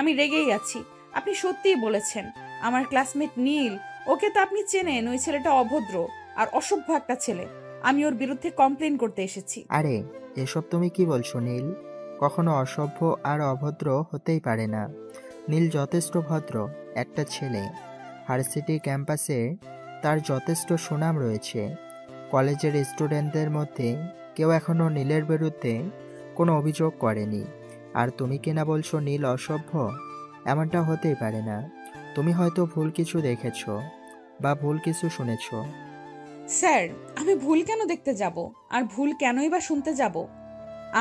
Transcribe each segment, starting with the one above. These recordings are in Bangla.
আমি রেগেই আছি। আপনি সত্যিই বলেছেন, আমার ক্লাসমেট নীল, ওকে তো আপনি চেনেন, ওই ছেলেটা অভদ্র আর অসভ্য একটা ছেলে। আমি ওর বিরুদ্ধে কমপ্লেন করতে এসেছি। আরে, এসব তুমি কি বলছো নীল? কখনো অসভ্য আর অভদ্র হতেই পারে না। নীল যথেষ্ট ভদ্র একটা ছেলে। ভার্সিটি ক্যাম্পাসে তার যথেষ্ট সুনাম রয়েছে। কলেজের স্টুডেন্টদের মধ্যে কেউ এখনো নীলের বিরুদ্ধে কোনো অভিযোগ করেনি। আর তুমি কিনা বলছো নীল অসভ্য? এমনটা হতেই পারে না। তুমি হয়তো ভুল কিছু দেখেছো বা ভুল কিছু শুনেছো। স্যার, আমি ভুল কেন দেখতে যাব? আর ভুল কেনই বা শুনতে যাব?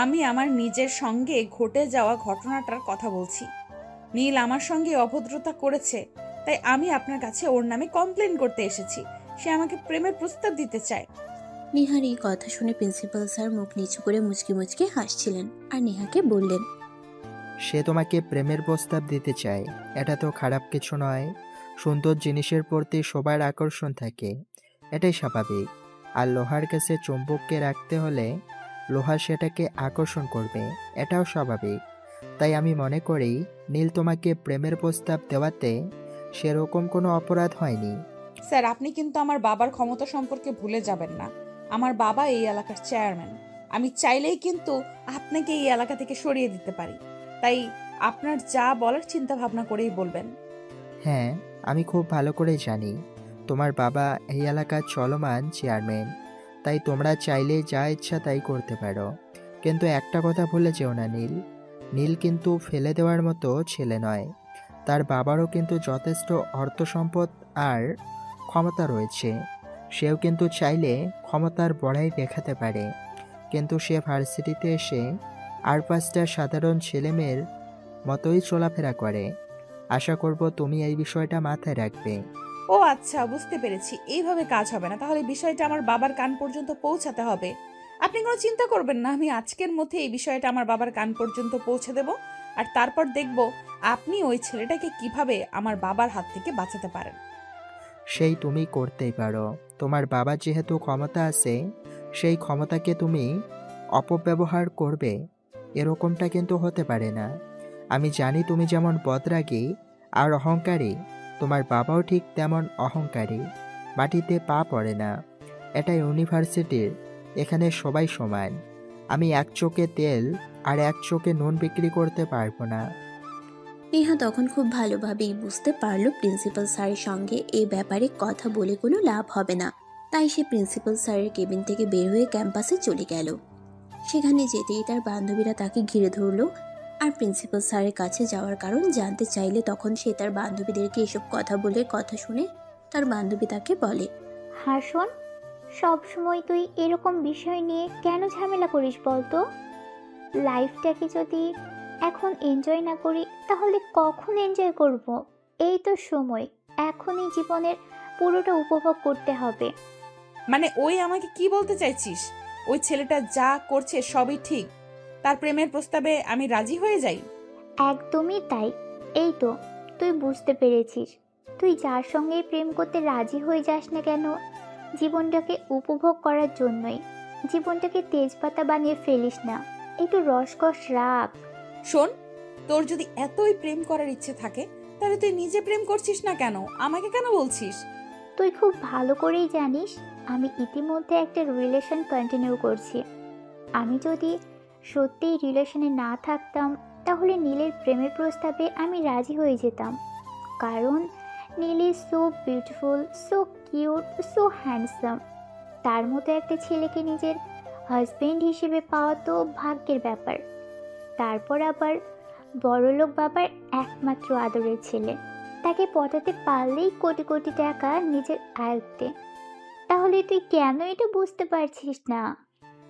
আমি আমার নিজের সঙ্গে ঘটে যাওয়া ঘটনাটার কথা বলছি। নীল আমার সঙ্গে অভদ্রতা করেছে, তাই আমি আপনার কাছে ওর নামে কমপ্লেন করতে এসেছি। সে আমাকে প্রেমের প্রস্তাব দিতে চায়। নেহার এই কথা শুনে প্রিন্সিপাল স্যার মুখ নিচু করে মুচকি মুচকি হাসছিলেন আর নেহাকে বললেন, সে তোমাকে প্রেমের প্রস্তাব দিতে চায়, এটা তো খারাপ কিছু নয়। সুন্দর জিনিসের প্রতি সবার আকর্ষণ থাকে, এটাই স্বাভাবিক। আর লোহার কাছে চুম্বককে রাখতে হলে লোহা সেটাকে আকর্ষণ করবে, এটাও স্বাভাবিক। তাই আমি মনে করি নীল তোমাকে প্রেমের প্রস্তাব দেওয়াতে সেরকম কোনো অপরাধ হয়নি। স্যার, আপনি কিন্তু আমার বাবার ক্ষমতা সম্পর্কে ভুলে যাবেন না। আমার বাবা এই এলাকার চেয়ারম্যান। আমি চাইলেই কিন্তু আপনাকে এই এলাকা থেকে সরিয়ে দিতে পারি। তাই আপনার যা বলার চিন্তা ভাবনা করেই বলবেন। হ্যাঁ, আমি খুব ভালো করে জানি তোমার বাবা এই এলাকার চলমান চেয়ারম্যান। তাই তোমরা চাইলে যা ইচ্ছা তাই করতে পারো। কিন্তু একটা কথা ভুলে যেও না নীল, নীল কিন্তু ফেলে দেওয়ার মতো ছেলে নয়। তার বাবারও কিন্তু যথেষ্ট অর্থ সম্পদ আর ক্ষমতা রয়েছে। সেও কিন্তু চাইলে ক্ষমতার বড়াই দেখাতে পারে। কিন্তু সে ভার্সিটিতে এসে আর পাঁচটা সাধারণ ছেলেমেয়ের মতোই চলাফেরা করে। আশা করব তুমি এই বিষয়টা মাথায় রাখবে। ও আচ্ছা, বুঝতে পেরেছি। এইভাবে কাজ হবে না। তাহলে বিষয়টা আমার বাবার কান পর্যন্ত পৌঁছাতে হবে। আপনি কোনো চিন্তা করবেন না, আমি আজকের মধ্যে এই বিষয়টা আমার বাবার কান পর্যন্ত পৌঁছে দেব। আর তারপর দেখব আপনি ওই ছেলেটাকে কিভাবে আমার বাবার হাত থেকে বাঁচাতে পারেন। সেই তুমি করতেই পারো। তোমার বাবার যেহেতু ক্ষমতা আছে, সেই ক্ষমতাকে তুমি অপব্যবহার করবে, এরকমটা কিন্তু হতে পারে না। আমি জানি তুমি যেমন বদরাগী আর অহংকারী, তোমার বাবাও ঠিক তেমন অহংকারী। মাটিতে পা পড়ে না। এটা ইউনিভার্সিটির, এখানে সবাই সমান। আমি এক চোখে তেল আর এক চোখে নুন বিক্রি করতে পারবো না। নেহা তখন খুব ভালোভাবেই বুঝতে পারল প্রিন্সিপাল স্যারের সঙ্গে এই ব্যাপারে কথা বলে কোনো লাভ হবে না। তাই সে প্রিন্সিপাল স্যারের কেবিন থেকে বের হয়ে ক্যাম্পাসে চলে গেল। সেখানে যেতেই তার বান্ধবীরা তাকে ঘিরে ধরল আর প্রিন্সিপাল স্যারের কাছে যাওয়ার কারণ জানতে চাইলে তখন সে তার বান্ধবীদেরকে এসব কথা বলে কথা শুনে তার বান্ধবী তাকে বলে, হাসন, সব সময় তুই এরকম বিষয় নিয়ে কেন ঝামেলা করিস বলতো? লাইফটাকে যদি এখন এনজয় না করি তাহলে কখন এনজয় করব? এই তো সময়, এখনই জীবনের পুরোটা উপভোগ করতে হবে। মানে ওই আমাকে কি বলতে চাইছিস? ওই ছেলেটা যা করছে সবই ঠিক, তার প্রেমের প্রস্তাবে আমি রাজি হয়ে যাই? একদমই তাই। এই তো, তুই বুঝতে পেরেছিস। তুই যার সঙ্গেই প্রেম করতে রাজি হয়ে যাস না কেন, জীবনটাকে উপভোগ করার জন্যই। জীবনটাকে তেজপাতা বানিয়ে ফেলিস না, একটু রসকস রাখ। শোন, তোর যদি এতই প্রেম করার ইচ্ছে থাকে, তাহলে তুই নিজে প্রেম করছিস না কেন? আমাকে কেন বলছিস? তুই খুব ভালো করেই জানিস আমি ইতিমধ্যে একটা রিলেশন কন্টিনিউ করছি। আমি যদি সত্যিই রিলেশনে না থাকতাম তাহলে নীলের প্রেমের প্রস্তাবে আমি রাজি হয়ে যেতাম। কারণ Neel is so beautiful, so cute, so handsome. তার মতো একটা ছেলেকে নিজের হাজবেন্ড হিসেবে পাওয়া তো ভাগ্যের ব্যাপার। তারপর আবার বড়লোক বাবার একমাত্র আদরের ছেলে, তাকে পটাতে পারলেই কোটি কোটি টাকা নিজের আয়ত্তে। তাহলে তুই কেন এটা বুঝতে পারছিস না?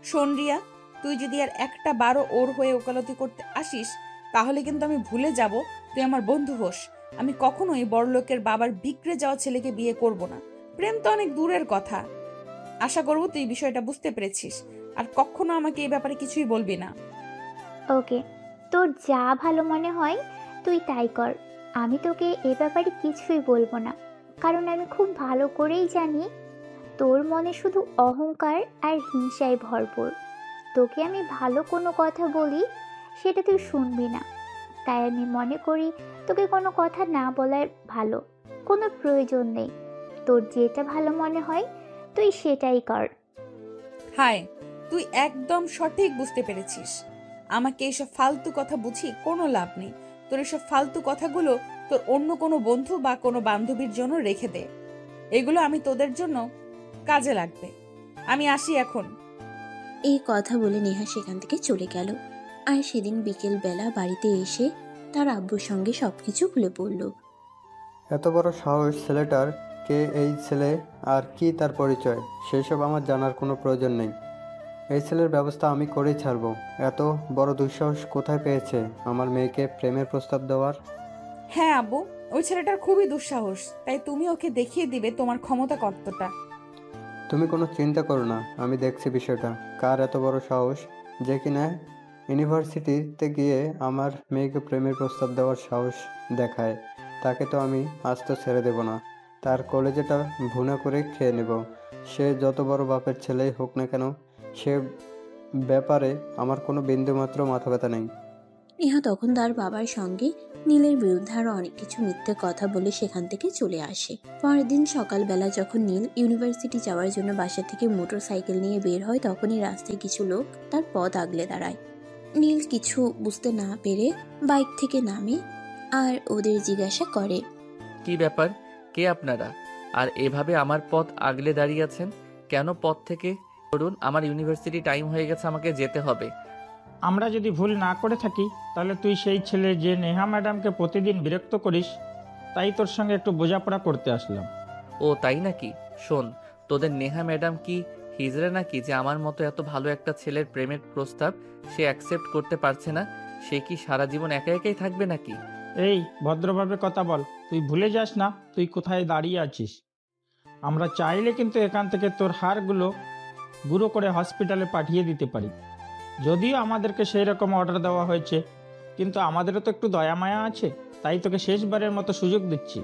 শোন রিয়া, তুই যদি আর একটা বারো ওর হয়ে ওকালতি করতে আসিস, তাহলে কিন্তু আমি ভুলে যাব তুই আমার বন্ধু হোস। আমি কখনোই বড়লোকের বাবার বিগড়ে যাওয়া ছেলেকে বিয়ে করব না। প্রেম তো অনেক দূরের কথা। আশা করব তুই বিষয়টা বুঝতে পেরেছিস, আর কখনো আমাকে এই ব্যাপারে কিছুই বলবি না। ওকে, তোর যা ভালো মনে হয় তুই তাই কর। আমি তোকে এ ব্যাপারে কিছুই বলবো না, কারণ আমি খুব ভালো করেই জানি তোর মনে শুধু অহংকার আর হিংসায় ভরপুর। তোকে আমি ভালো কোনো কথা বলি সেটা তুই শুনবি না, তাই আমি মনে করি তোকে কোনো কথা না বলার ভালো। কোনো প্রয়োজন নেই। তোর যেটা ভালো মনে হয় তুই সেটাই কর। হায়, তুই একদম সঠিক বুঝতে পেরেছিস। আমাকে এসব ফালতু কথা বুঝি কোনো লাভ নেই। তোর এসব ফালতু কথাগুলো তোর অন্য কোনো বন্ধু বা কোনো বান্ধবীর জন্য রেখে দে। এগুলো আমি তোদের জন্য কাজে লাগবে। আমি আসি এখন। এই কথা বলে নেহা সেখান থেকে চলে গেল। আর সেদিন বিকেল বেলা বাড়িতে এসে তার আব্বুর সঙ্গে সবকিছু খুলে পড়ল। এত বড় সাহস ছেলেটার, কে এই ছেলে আর কি তার পরিচয় সেসব আমার জানার কোনো প্রয়োজন নেই। এই ছেলের ব্যবস্থা আমি করেই ছাড়বো। এত বড় দুঃসাহস কোথায় পেয়েছে আমার মেয়েকে প্রেমের প্রস্তাব দেওয়ার? হ্যাঁ আব্বু, ওই ছেলেটার খুবই দুঃসাহস। তাই তুমি ওকে দেখিয়ে দিবে তোমার ক্ষমতা কতটা। তুমি কোনো চিন্তা করো না, আমি দেখছি বিষয়টা। কার এত বড় সাহস যে কিনা ইউনিভার্সিটিতে গিয়ে আমার মেয়েকে প্রেমের প্রস্তাব দেওয়ার সাহস দেখায়, তাকে তো আমি আজ তো ছেড়ে দেব না। তার কলেজেটা ভুনা করে খেয়ে নেব। সে যত বড় বাপের ছেলেই হোক না কেন, সে ব্যাপারে আমার কোনো বিন্দুমাত্র মাথা ব্যথা নেই। নেহা তখন তার বাবার সঙ্গে নীলের বিরুদ্ধে আরো অনেক কিছু মিথ্যে কথা বলে সেখান থেকে চলে আসে। পরের দিন সকালবেলা যখন নীল ইউনিভার্সিটি যাওয়ার জন্য বাসা থেকে মোটর সাইকেল নিয়ে বের হয়, তখনই রাস্তায় কিছু লোক তার পথ আগলে দাঁড়ায়। নীল কিছু বুঝতে না পেরে বাইক থেকে নামে আর ওদের জিজ্ঞাসা করে, কি ব্যাপার, কে আপনারা? আর এভাবে আমার পথ আগলে দাঁড়িয়ে আছেন কেন? পথ থেকে ধরুন, আমার ইউনিভার্সিটি টাইম হয়ে গেছে, আমাকে যেতে হবে। আমরা যদি ভুল না করে থাকি তাহলে তুই সেই ছেলে যে নেহা ম্যাডামকে প্রতিদিন বিরক্ত করিস, তাই তোর সঙ্গে একটু বোঝাপড়া করতে আসলাম। ও তাই নাকি? শোন, তোদের নেহা ম্যাডাম কি হিজড়া নাকি যে আমার মতো এত ভালো একটা ছেলের প্রেমের প্রস্তাব সে অ্যাকসেপ্ট করতে পারছে না? সে কি সারা জীবন একা একাই থাকবে নাকি? এই ভদ্রভাবে কথা বল, তুই ভুলে যাস না তুই কোথায় দাঁড়িয়ে আছিস। আমরা চাইলে কিন্তু এখান থেকে তোর হাড়গুলো গুঁড়ো করে হসপিটালে পাঠিয়ে দিতে পারি। যদিও আমাদেরকে সেই রকম অর্ডার দেওয়া হয়েছে, কিন্তু আমাদেরও তো একটু দয়া মায়া আছে, তাই তোকে শেষবারের মতো সুযোগ দিচ্ছি।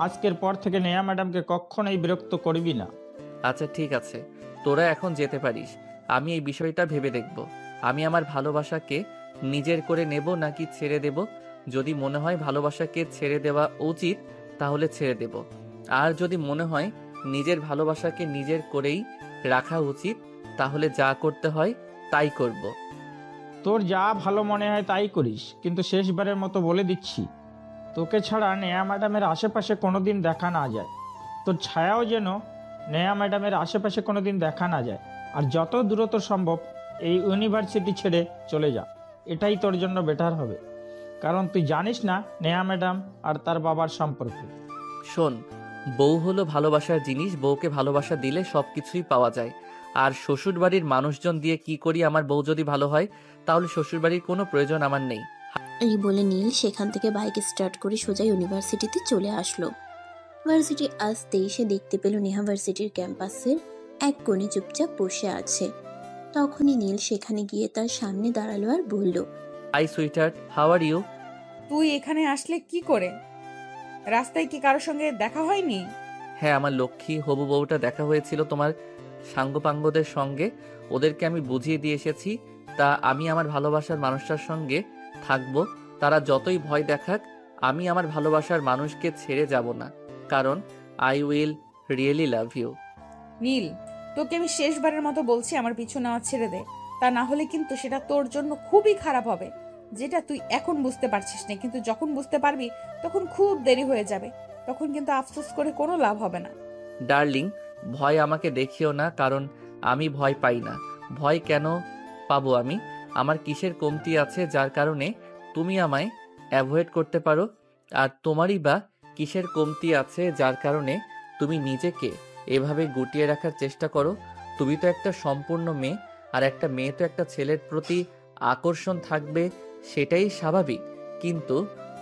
আজকের পর থেকে নেহা ম্যাডামকে কখনোই বিরক্ত করবি না। আচ্ছা ঠিক আছে, তোরা এখন যেতে পারিস। আমি এই বিষয়টা ভেবে দেখব। আমি আমার ভালোবাসাকে নিজের করে নেব নাকি ছেড়ে দেব। যদি মনে হয় ভালোবাসাকে ছেড়ে দেওয়া উচিত তাহলে ছেড়ে দেব। আর যদি মনে হয় নিজের ভালোবাসাকে নিজের করেই রাখা উচিত তাহলে যা করতে হয় তাই করব। তোর যা ভালো মনে হয় তাই করিস, কিন্তু শেষবারের মতো বলে দিচ্ছি, তোকে ছাড়া নেহা ম্যাডামের আশেপাশে কোনোদিন দেখা না যায়। তোর ছায়াও যেন নেহা ম্যাডামের আশেপাশে কোনোদিন দেখা না যায়। আর যত দ্রুত সম্ভব এই ইউনিভার্সিটি ছেড়ে চলে যা, এটাই তোর জন্য বেটার হবে। কারণ তুই জানিস না নেহা ম্যাডাম আর তার বাবার সম্পর্কে। শোন, বউ হলো ভালোবাসার জিনিস। বউকে ভালোবাসা দিলে সব কিছুই পাওয়া যায়। আর শ্বশুরবাড়ির মানুষজন দিয়ে কি করি? আমার বউ যদি ভালো হয় তাহলে শ্বশুরবাড়ির কোনো প্রয়োজন আমার নেই। এই বলে নীল সেখান থেকে বাইক স্টার্ট করে সোজা ইউনিভার্সিটিতে চলে আসলো। ভার্সিটি আসতেই সে দেখতে পেল নেহা ভার্সিটির ক্যাম্পাসের এক কোণে চুপচাপ বসে আছে। তখনই নীল সেখানে গিয়ে তার সামনে দাঁড়ালো আর বলল, hi sweetheart, how are you? তুই এখানে আসলে কি করে? রাস্তায় কি কারোর সঙ্গে দেখা হয়নি? হ্যাঁ, আমার লক্ষ্মী হবু বউটা দেখা হয়েছিল তোমার সাঙ্গপাঙ্গদের সঙ্গে। ওদেরকে আমি বুঝিয়ে দিয়ে এসেছি তা আমি আমার ভালোবাসার মানুষটার সঙ্গে থাকবো। তারা যতই ভয় দেখাক আমি আমার ভালোবাসার মানুষকে ছেড়ে যাব না, কারণ I will really love you. Neel, তোকে আমি শেষবারের মতো বলছি আমার পিছু নেওয়া ছেড়ে দে। তা না হলে কিন্তু সেটা তোর জন্য খুবই খারাপ হবে, যেটা তুই এখন বুঝতে পারছিস না। কিন্তু যখন বুঝতে পারবি তখন খুব দেরি হয়ে যাবে। তখন কিন্তু আফসোস করে কোনো লাভ হবে না। ডার্লিং, ভয় আমাকে দেখিও না, কারণ আমি ভয় পাই না। ভয় কেন পাবো আমি? আমার কিসের কমতি আছে যার কারণে তুমি আমায় অ্যাভয়েড করতে পারো? আর তোমারই বা কিসের কমতি আছে যার কারণে তুমি নিজেকে এভাবে গুটিয়ে রাখার চেষ্টা করো? তুমি তো একটা সম্পূর্ণ মেয়ে, আর একটা মেয়ে তো একটা ছেলের প্রতি আকর্ষণ থাকবে, সেটাই স্বাভাবিক। কিন্তু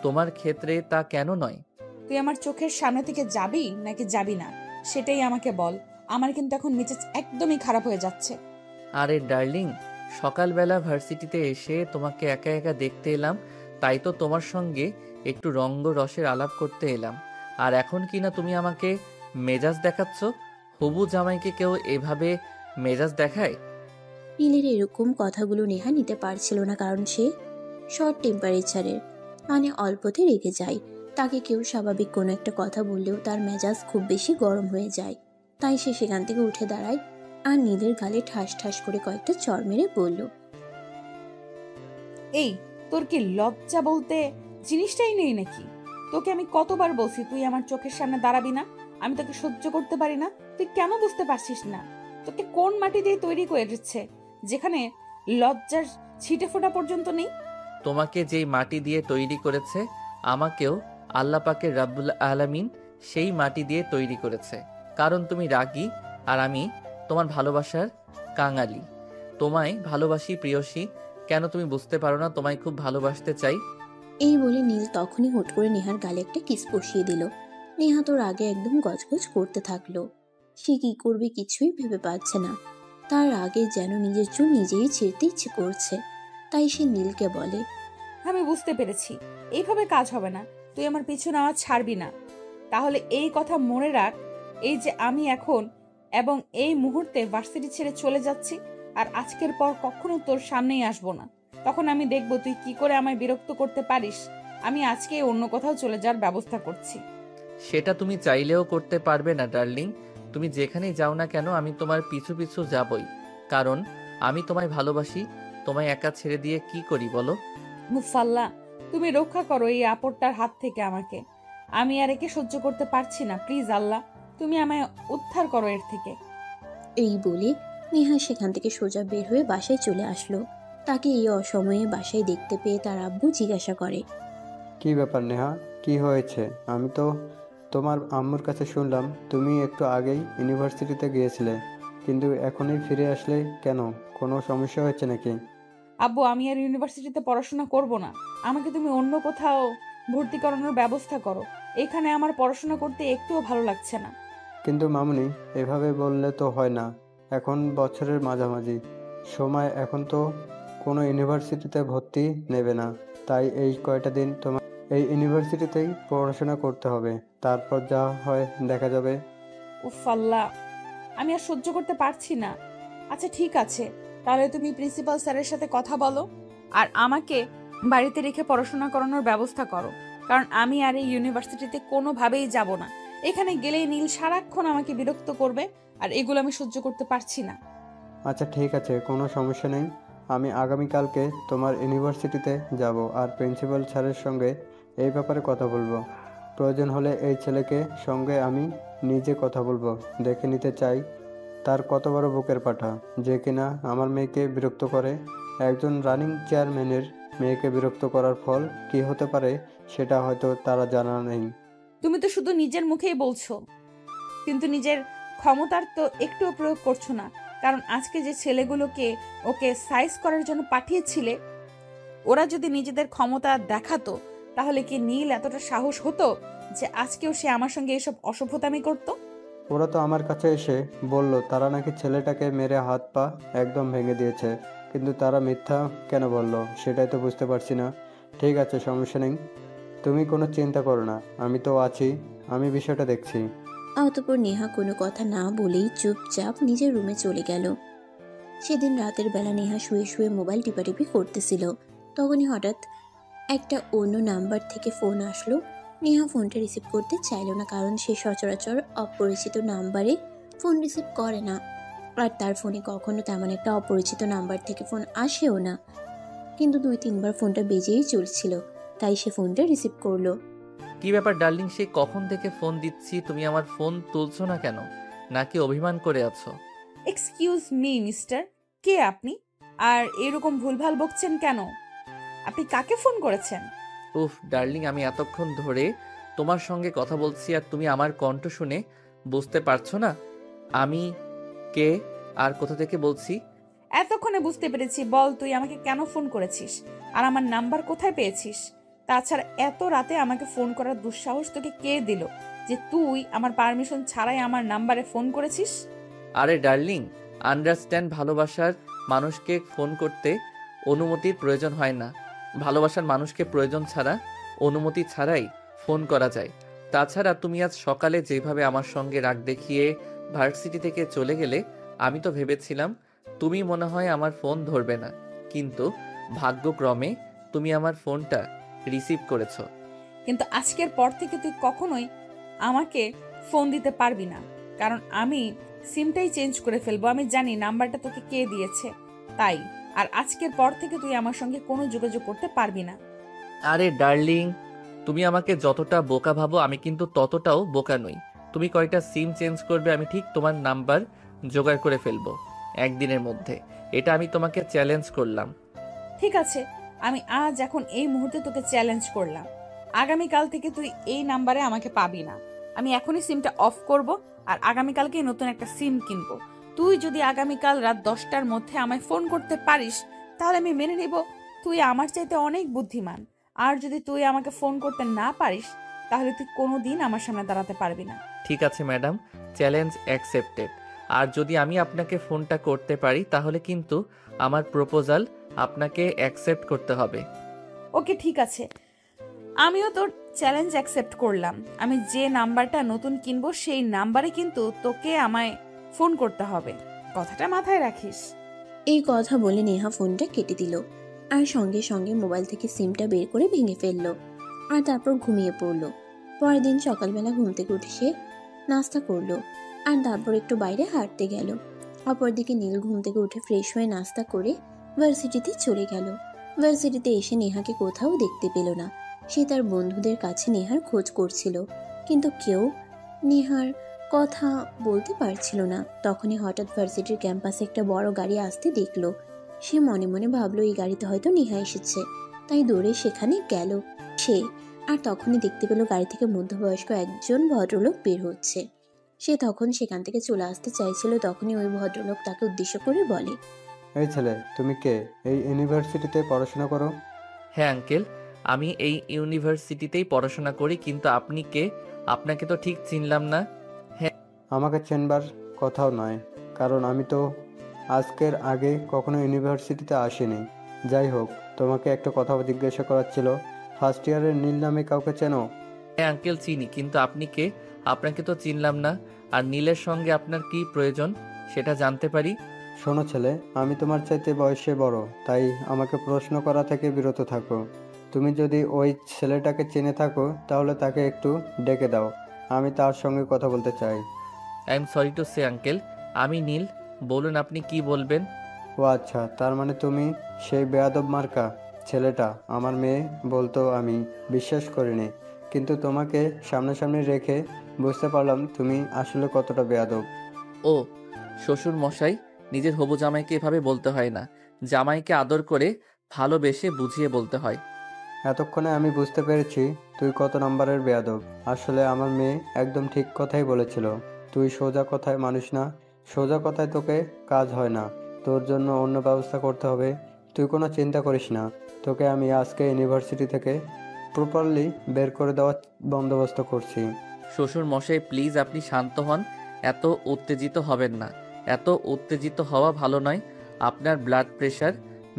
তোমার ক্ষেত্রে তা কেন নয়? তুই আমার চোখের সামনে থেকে যাবি নাকি যাবি না সেটাই আমাকে বল। আমার কিন্তু এখন মেজাজ একদমই খারাপ হয়ে যাচ্ছে। আরে ডার্লিং, সকালবেলা ভার্সিটিতে এসে তোমাকে একা একা দেখতে এলাম, তাই তো তোমার সঙ্গে একটু রঙ্গ রসের আলাপ করতে এলাম। আর এখন কিনা তুমি আমাকে মেজাজ দেখাচ্ছ? হবু জামাইকে কেউ এভাবে মেজাজ দেখায়? নীলের এরকম কথাগুলো নেহা নিতে পারছিল না, কারণ সে শর্ট টেম্পারেচারের। মানে অল্পতে রেগে যায়। তাকে কেউ স্বাভাবিক কোনো একটা কথা বললেও তার মেজাজ খুব বেশি গরম হয়ে যায়। তাই সে সেখান থেকে উঠে দাঁড়ায় আর নীলের গালে ঠাস ঠাস করে কয়েকটা চড় মেরে বলল, এই, তোর কি লজ্জা বলতে জিনিসটাই নেই নাকি? তোকে আমি কতবার বলছি তুই আমার চোখের সামনে দাঁড়াবি না, আমি তোকে সহ্য করতে পারি না। তুই কেন বুঝতে পারছিস না? তোকে কোন মাটি দিয়ে তৈরি করে দিচ্ছে যেখানে লজ্জার ছিটে ফোঁটা পর্যন্ত নেই? তোমাকে যেই মাটি দিয়ে তৈরি করেছে, আমাকেও আল্লাহ পাকের রাব্বুল আলামিন সেই মাটি দিয়ে তৈরি করেছে। কারণ তুমি রাগী আর আমি তোমার ভালোবাসার কাঙালি। তোমায় ভালোবাসি প্রিয়সী। কেন তুমি বুঝতে পারো না তোমায় খুব ভালোবাসতে চাই? এই বলে নীল তখনই হুট করে নেহার গালে একটা কিস বসিয়ে দিল। নেহা তোর আগে একদম গজগজ করতে থাকলো। সে কি করবে কিছুই ভেবে পাচ্ছে না। তার আগে যেন নিজের চুল নিজেই ছিঁড়তে ইচ্ছে করছে। তাই সে নীলকে বলে, আমি বুঝতে পেরেছি, এইভাবে কাজ হবে না। তুই আমার পিছু নেওয়া ছাড়বি না। তাহলে এই কথা মনে রাখ, এই যে আমি এখন এবং এই মুহূর্তে ভার্সিটি ছেড়ে চলে যাচ্ছি, আর আজকের পর কখনো তোর সামনেই আসবো না। তখন আমি দেখব তুই কি করে আমায় বিরক্ত করতে পারিস। আমি আজকে অন্য কোথাও চলে যাওয়ার ব্যবস্থা করছি। সেটা তুমি চাইলেও করতে পারবে না ডার্লিং। তুমি যেখানেই যাও না কেন আমি তোমার পিছু পিছু যাবই। কারণ আমি তোমায় ভালোবাসি। তোমায় একা ছেড়ে দিয়ে কি করি বলো? মুফাল্লা, তুমি রক্ষা করো এই আপদটার হাত থেকে আমাকে। আমি আর একে সহ্য করতে পারছি না। প্লিজ আল্লাহ, তুমি আমায় উদ্ধার করো এর থেকে। এই বলে নেহা সেখান থেকে সোজা বের হয়ে বাসায় চলে আসলো। তাকে এই অসময়ে বাসায় দেখতে পেয়ে তার আব্বু জিজ্ঞাসা করে, কি ব্যাপার নেহা, কি হয়েছে? আমি তো তোমার আম্মুর কাছে শুনলাম তুমি একটু আগেই ইউনিভার্সিটিতে গিয়েছিলে, কিন্তু এখনই ফিরে আসলে কেন? কোনো সমস্যা হয়েছে নাকি? আব্বু, আমি আর ইউনিভার্সিটিতে পড়াশোনা করব না। আমাকে তুমি অন্য কোথাও ভর্তি করানোর ব্যবস্থা করো। এখানে আমার পড়াশোনা করতে একটুও ভালো লাগছে না। কিন্তু মামুনি, এভাবে বললে তো হয় না। এখন বছরের মাঝামাঝি সময়, এখন তো কোনো ইউনিভার্সিটিতে ভর্তি নেবে না। তাই এই কয়টা দিন তোমার এই ইউনিভার্সিটিতেই পড়াশোনা করতে হবে, তারপর যা হয় দেখা যাবে। উফ আল্লাহ, আমি আর সহ্য করতে পারছি না। আচ্ছা ঠিক আছে, তাহলে তুমি প্রিন্সিপাল স্যারের সাথে কথা বলো আর আমাকে বাড়িতে রেখে পড়াশোনা করানোর ব্যবস্থা করো। কারণ আমি আর এই ইউনিভার্সিটিতে কোনোভাবেই যাব না। এখানে গেলেই নীল সারাক্ষণ আমাকে বিরক্ত করবে, আর এগুলো আমি সহ্য করতে পারছি না। আচ্ছা ঠিক আছে, কোনো সমস্যা নেই। আমি আগামীকালকে তোমার ইউনিভার্সিটিতে যাব আর প্রিন্সিপাল স্যারের সঙ্গে এই ব্যাপারে কথা বলবো। প্রয়োজন হলে এই ছেলেকে সঙ্গে আমি নিজে কথা বলবো। দেখে নিতে চাই তার কত বড় বুকের পাঠা, যে কিনা আমার মেয়েকে বিরক্ত করে। একজন রানিং চেয়ারম্যানের মেয়েকে বিরক্ত করার ফল কি হতে পারে সেটা হয়তো তারা জানা নেই। তুমি তো শুধু নিজের মুখেই বলছো, কিন্তু নিজের ক্ষমতার তো একটুও প্রয়োগ করছো না। কারণ আজকে যে ছেলেগুলোকে ওকে সাইজ করার জন্য পাঠিয়েছিলে, ওরা যদি নিজেদের ক্ষমতা দেখাতো, তাহলে কি নীল এতটা সাহস হতো যে আজকেও সে আমার সঙ্গে এসব অসভ্যতামি করতো? ওরা তো আমার কাছে এসে বলল তারা নাকি ছেলেটাকে মেরে হাত পা একদম ভেঙে দিয়েছে, কিন্তু তারা মিথ্যা কেন বলল সেটাই তো বুঝতে পারছি না। ঠিক আছে, সমস্যা নেই, তুমি কোনো চিন্তা করো না, আমি তো আছি, আমি বিষয়টা দেখছি। অতঃপর নেহা কোনো কথা না বলেই চুপচাপ নিজের রুমে চলে গেল। সেদিন রাতের বেলা নেহা শুয়ে শুয়ে মোবাইল টিপাটিপি করতেছিল। তখনই হঠাৎ একটা অন্য নাম্বার থেকে ফোন আসলো। নেহা ফোনটা রিসিভ করতে চাইল না, কারণ সে সচরাচর অপরিচিত নাম্বারে ফোন রিসিভ করে না। আর তার ফোনে কখনো তেমন একটা অপরিচিত নাম্বার থেকে ফোন আসেও না। কিন্তু 2-3 বার ফোনটা বেজেই চলছিল, তাই সে ফোনটা রিসিভ করলো। কি ব্যাপার ডার্লিং, সে কখন থেকে ফোন দিচ্ছি, তুমি আমার ফোন তুলছো না কেন? নাকি অভিমান করে আছো? এক্সকিউজ মি মিস্টার, কে আপনি? আর এরকম ভুলভাল বকছেন কেন? আপনি কাকে ফোন করেছেন? উফ ডার্লিং, আমি এতক্ষণ ধরে তোমার সঙ্গে কথা বলছি আর তুমি আমার কণ্ঠ শুনে বুঝতে পারছো না আমি কে আর কোথা থেকে বলছি? এতক্ষণে বুঝতে পেরেছি। বল, তুই আমাকে কেন ফোন করেছিস আর আমার নাম্বার কোথায় পেয়েছিস? তাছাড়া এত রাতে আমাকে ফোন করার দুঃসাহস তোকে কে দিল যে তুই আমার পারমিশন ছাড়াই আমার নাম্বারে ফোন করেছিস? আরে ডার্লিং, আন্ডারস্ট্যান্ড, ভালোবাসার মানুষকে ফোন করতে অনুমতির প্রয়োজন হয় না। ভালোবাসার মানুষকে প্রয়োজন ছাড়া, অনুমতি ছাড়াই ফোন করা যায়। তাছাড়া তুমি আজ সকালে যেভাবে আমার সঙ্গে রাগ দেখিয়ে ভার্সিটি থেকে চলে গেলে, আমি তো ভেবেছিলাম তুমি মনে হয় আমার ফোন ধরবে না, কিন্তু ভাগ্যক্রমে তুমি আমার ফোনটা রিসিভ করেছো। কিন্তু আজকের পর থেকে তুই কখনোই আমাকে ফোন দিতে পারবি না, কারণ আমি সিমটাই চেঞ্জ করে ফেলবো। আমি জানি নাম্বারটা তোকে কে দিয়েছে, তাই। আর আজকের পর থেকে তুই আমার সঙ্গে কোনো যোগাযোগ করতে পারবি না। আরে ডার্লিং, তুমি আমাকে যতটা বোকা ভাবো আমি কিন্তু ততটাও বোকা নই। তুমি কয়টা সিম চেঞ্জ করবে আমি ঠিক তোমার নাম্বার জোগাড় করে ফেলবো একদিনের মধ্যে। এটা আমি তোমাকে চ্যালেঞ্জ করলাম। ঠিক আছে, আমি আজ এখন এই মুহূর্তে তোকে চ্যালেঞ্জ করলাম। আগামীকাল থেকে তুই এই নাম্বারে আমাকে পাবি না। আমি এখনই সিমটা অফ করব আর আগামীকালকেই নতুন একটা সিম কিনবো। তুই যদি আগামীকাল রাত 10টার মধ্যে আমায় ফোন করতে পারিস তাহলে আমি মেনে নেব তুই আমার চাইতে অনেক বুদ্ধিমান। আর যদি তুই আমাকে ফোন করতে না পারিস তাহলে তুই কোনোদিন আমার সামনে দাঁড়াতে পারবি না। ঠিক আছে ম্যাডাম, চ্যালেঞ্জ অ্যাকসেপ্টেড। আর যদি আমি আপনাকে ফোনটা করতে পারি তাহলে কিন্তু আমার প্রপোজাল আপনাকে অ্যাকসেপ্ট করতে হবে। ওকে, ঠিক আছে, আমিও তোর চ্যালেঞ্জ অ্যাকসেপ্ট করলাম। আমি যে নাম্বারটা নতুন কিনবো সেই নাম্বারে কিন্তু তোকে আমায় ফোন করতে হবে, কথাটা মাথায় রাখিস। এই কথা বলে নেহা ফোনটা কেটে দিল আর সঙ্গে সঙ্গে মোবাইল থেকে সিমটা বের করে ভেঙে ফেললো আর তারপর ঘুমিয়ে পড়লো। পরের দিন সকালবেলা ঘুম থেকে উঠে সে নাস্তা করলো আর তারপর একটু বাইরে হাঁটতে গেল। অপরদিকে নীল ঘুম থেকে উঠে ফ্রেশ হয়ে নাস্তা করে ভার্সিটিতে চলে গেল। ভার্সিটিতে এসে নেহাকে কোথাও দেখতে পেল না। সে তার বন্ধুদের কাছে নেহার খোঁজ করছিল, কিন্তু কেউ নেহার কথা বলতে পারছিল না। তখনই হঠাৎ ভার্সিটির ক্যাম্পাসে একটা বড় গাড়ি আসতে দেখলো। সে মনে মনে ভাবলো এই গাড়িতে হয়তো নেহা এসেছে, তাই দৌড়ে সেখানে গেল সে। আর তখনই দেখতে পেল গাড়ি থেকে মধ্যবয়স্ক একজন ভদ্রলোক বের হচ্ছে। সে তখন সেখান থেকে চলে আসতে চাইছিল, তখনই ওই ভদ্রলোক তাকে উদ্দেশ্য করে বলে, এই ছেলে, তুমি কে? এই ইউনিভার্সিটিতে পড়াশোনা করো? হ্যাঁ আঙ্কেল, আমি এই ইউনিভার্সিটিতেই পড়াশোনা করি। কিন্তু আপনি কে? আপনাকে তো ঠিক চিনলাম না। আমাকে চেনবার কথাও নয়, কারণ আমি তো আজকের আগে কখনো ইউনিভার্সিটিতে আসিনি। যাই হোক, তোমাকে একটা কথা জিজ্ঞাসা করার ছিল। ফার্স্ট ইয়ারের নীল নামে কাউকে চেনো? হ্যাঁ আঙ্কেল, চিনি। কিন্তু আপনি কে? আপনাকে তো চিনলাম না। আর নীলের সঙ্গে আপনার কি প্রয়োজন সেটা জানতে পারি? শোনো ছেলে, আমি তোমার চাইতে বয়সে বড়, তাই আমাকে প্রশ্ন করা থেকে বিরত থাকো। তুমি যদি ওই ছেলেটাকে চিনে থাকো তাহলে তাকে একটু ডেকে দাও, আমি তার সঙ্গে কথা বলতে চাই। I am sorry to say uncle, আমি নীল। বলুন আপনি কি বলবেন। ও আচ্ছা, তার মানে তুমি সেই বেয়াদব মার্কা ছেলেটা। আমার মেয়ে বলতো আমি বিশ্বাস করিনি, কিন্তু তোমাকে সামনাসামনি রেখে বুঝতে পারলাম তুমি আসলে কতটা বেয়াদব। ও শ্বশুর মশাই, নিজের হবু জামাইকে এভাবে বলতে হয় না। জামাইকে আদর করে ভালোবেসে বুঝিয়ে বলতে হয়। এতক্ষণে আমি বুঝতে পেরেছি তুই কত নম্বরের বেয়াদব। আসলে আমার মেয়ে একদম ঠিক কথাই বলেছিল। তুই সোজা কথায় মানুষ না, সোজা কথায় তোকে কাজ হয় না। তোর জন্য অন্য ব্যবস্থা করতে হবে। তুই কোনো চিন্তা করিস না, তোকে আমি আজকে ইউনিভার্সিটি থেকে প্রপারলি বের করে দেওয়ার বন্দোবস্ত করছি। শ্বশুর মশাই প্লিজ আপনি শান্ত হন, এত উত্তেজিত হবেন না। এত উত্তেজিত হওয়া ভালো নয়, আপনার ব্লাড প্রেশার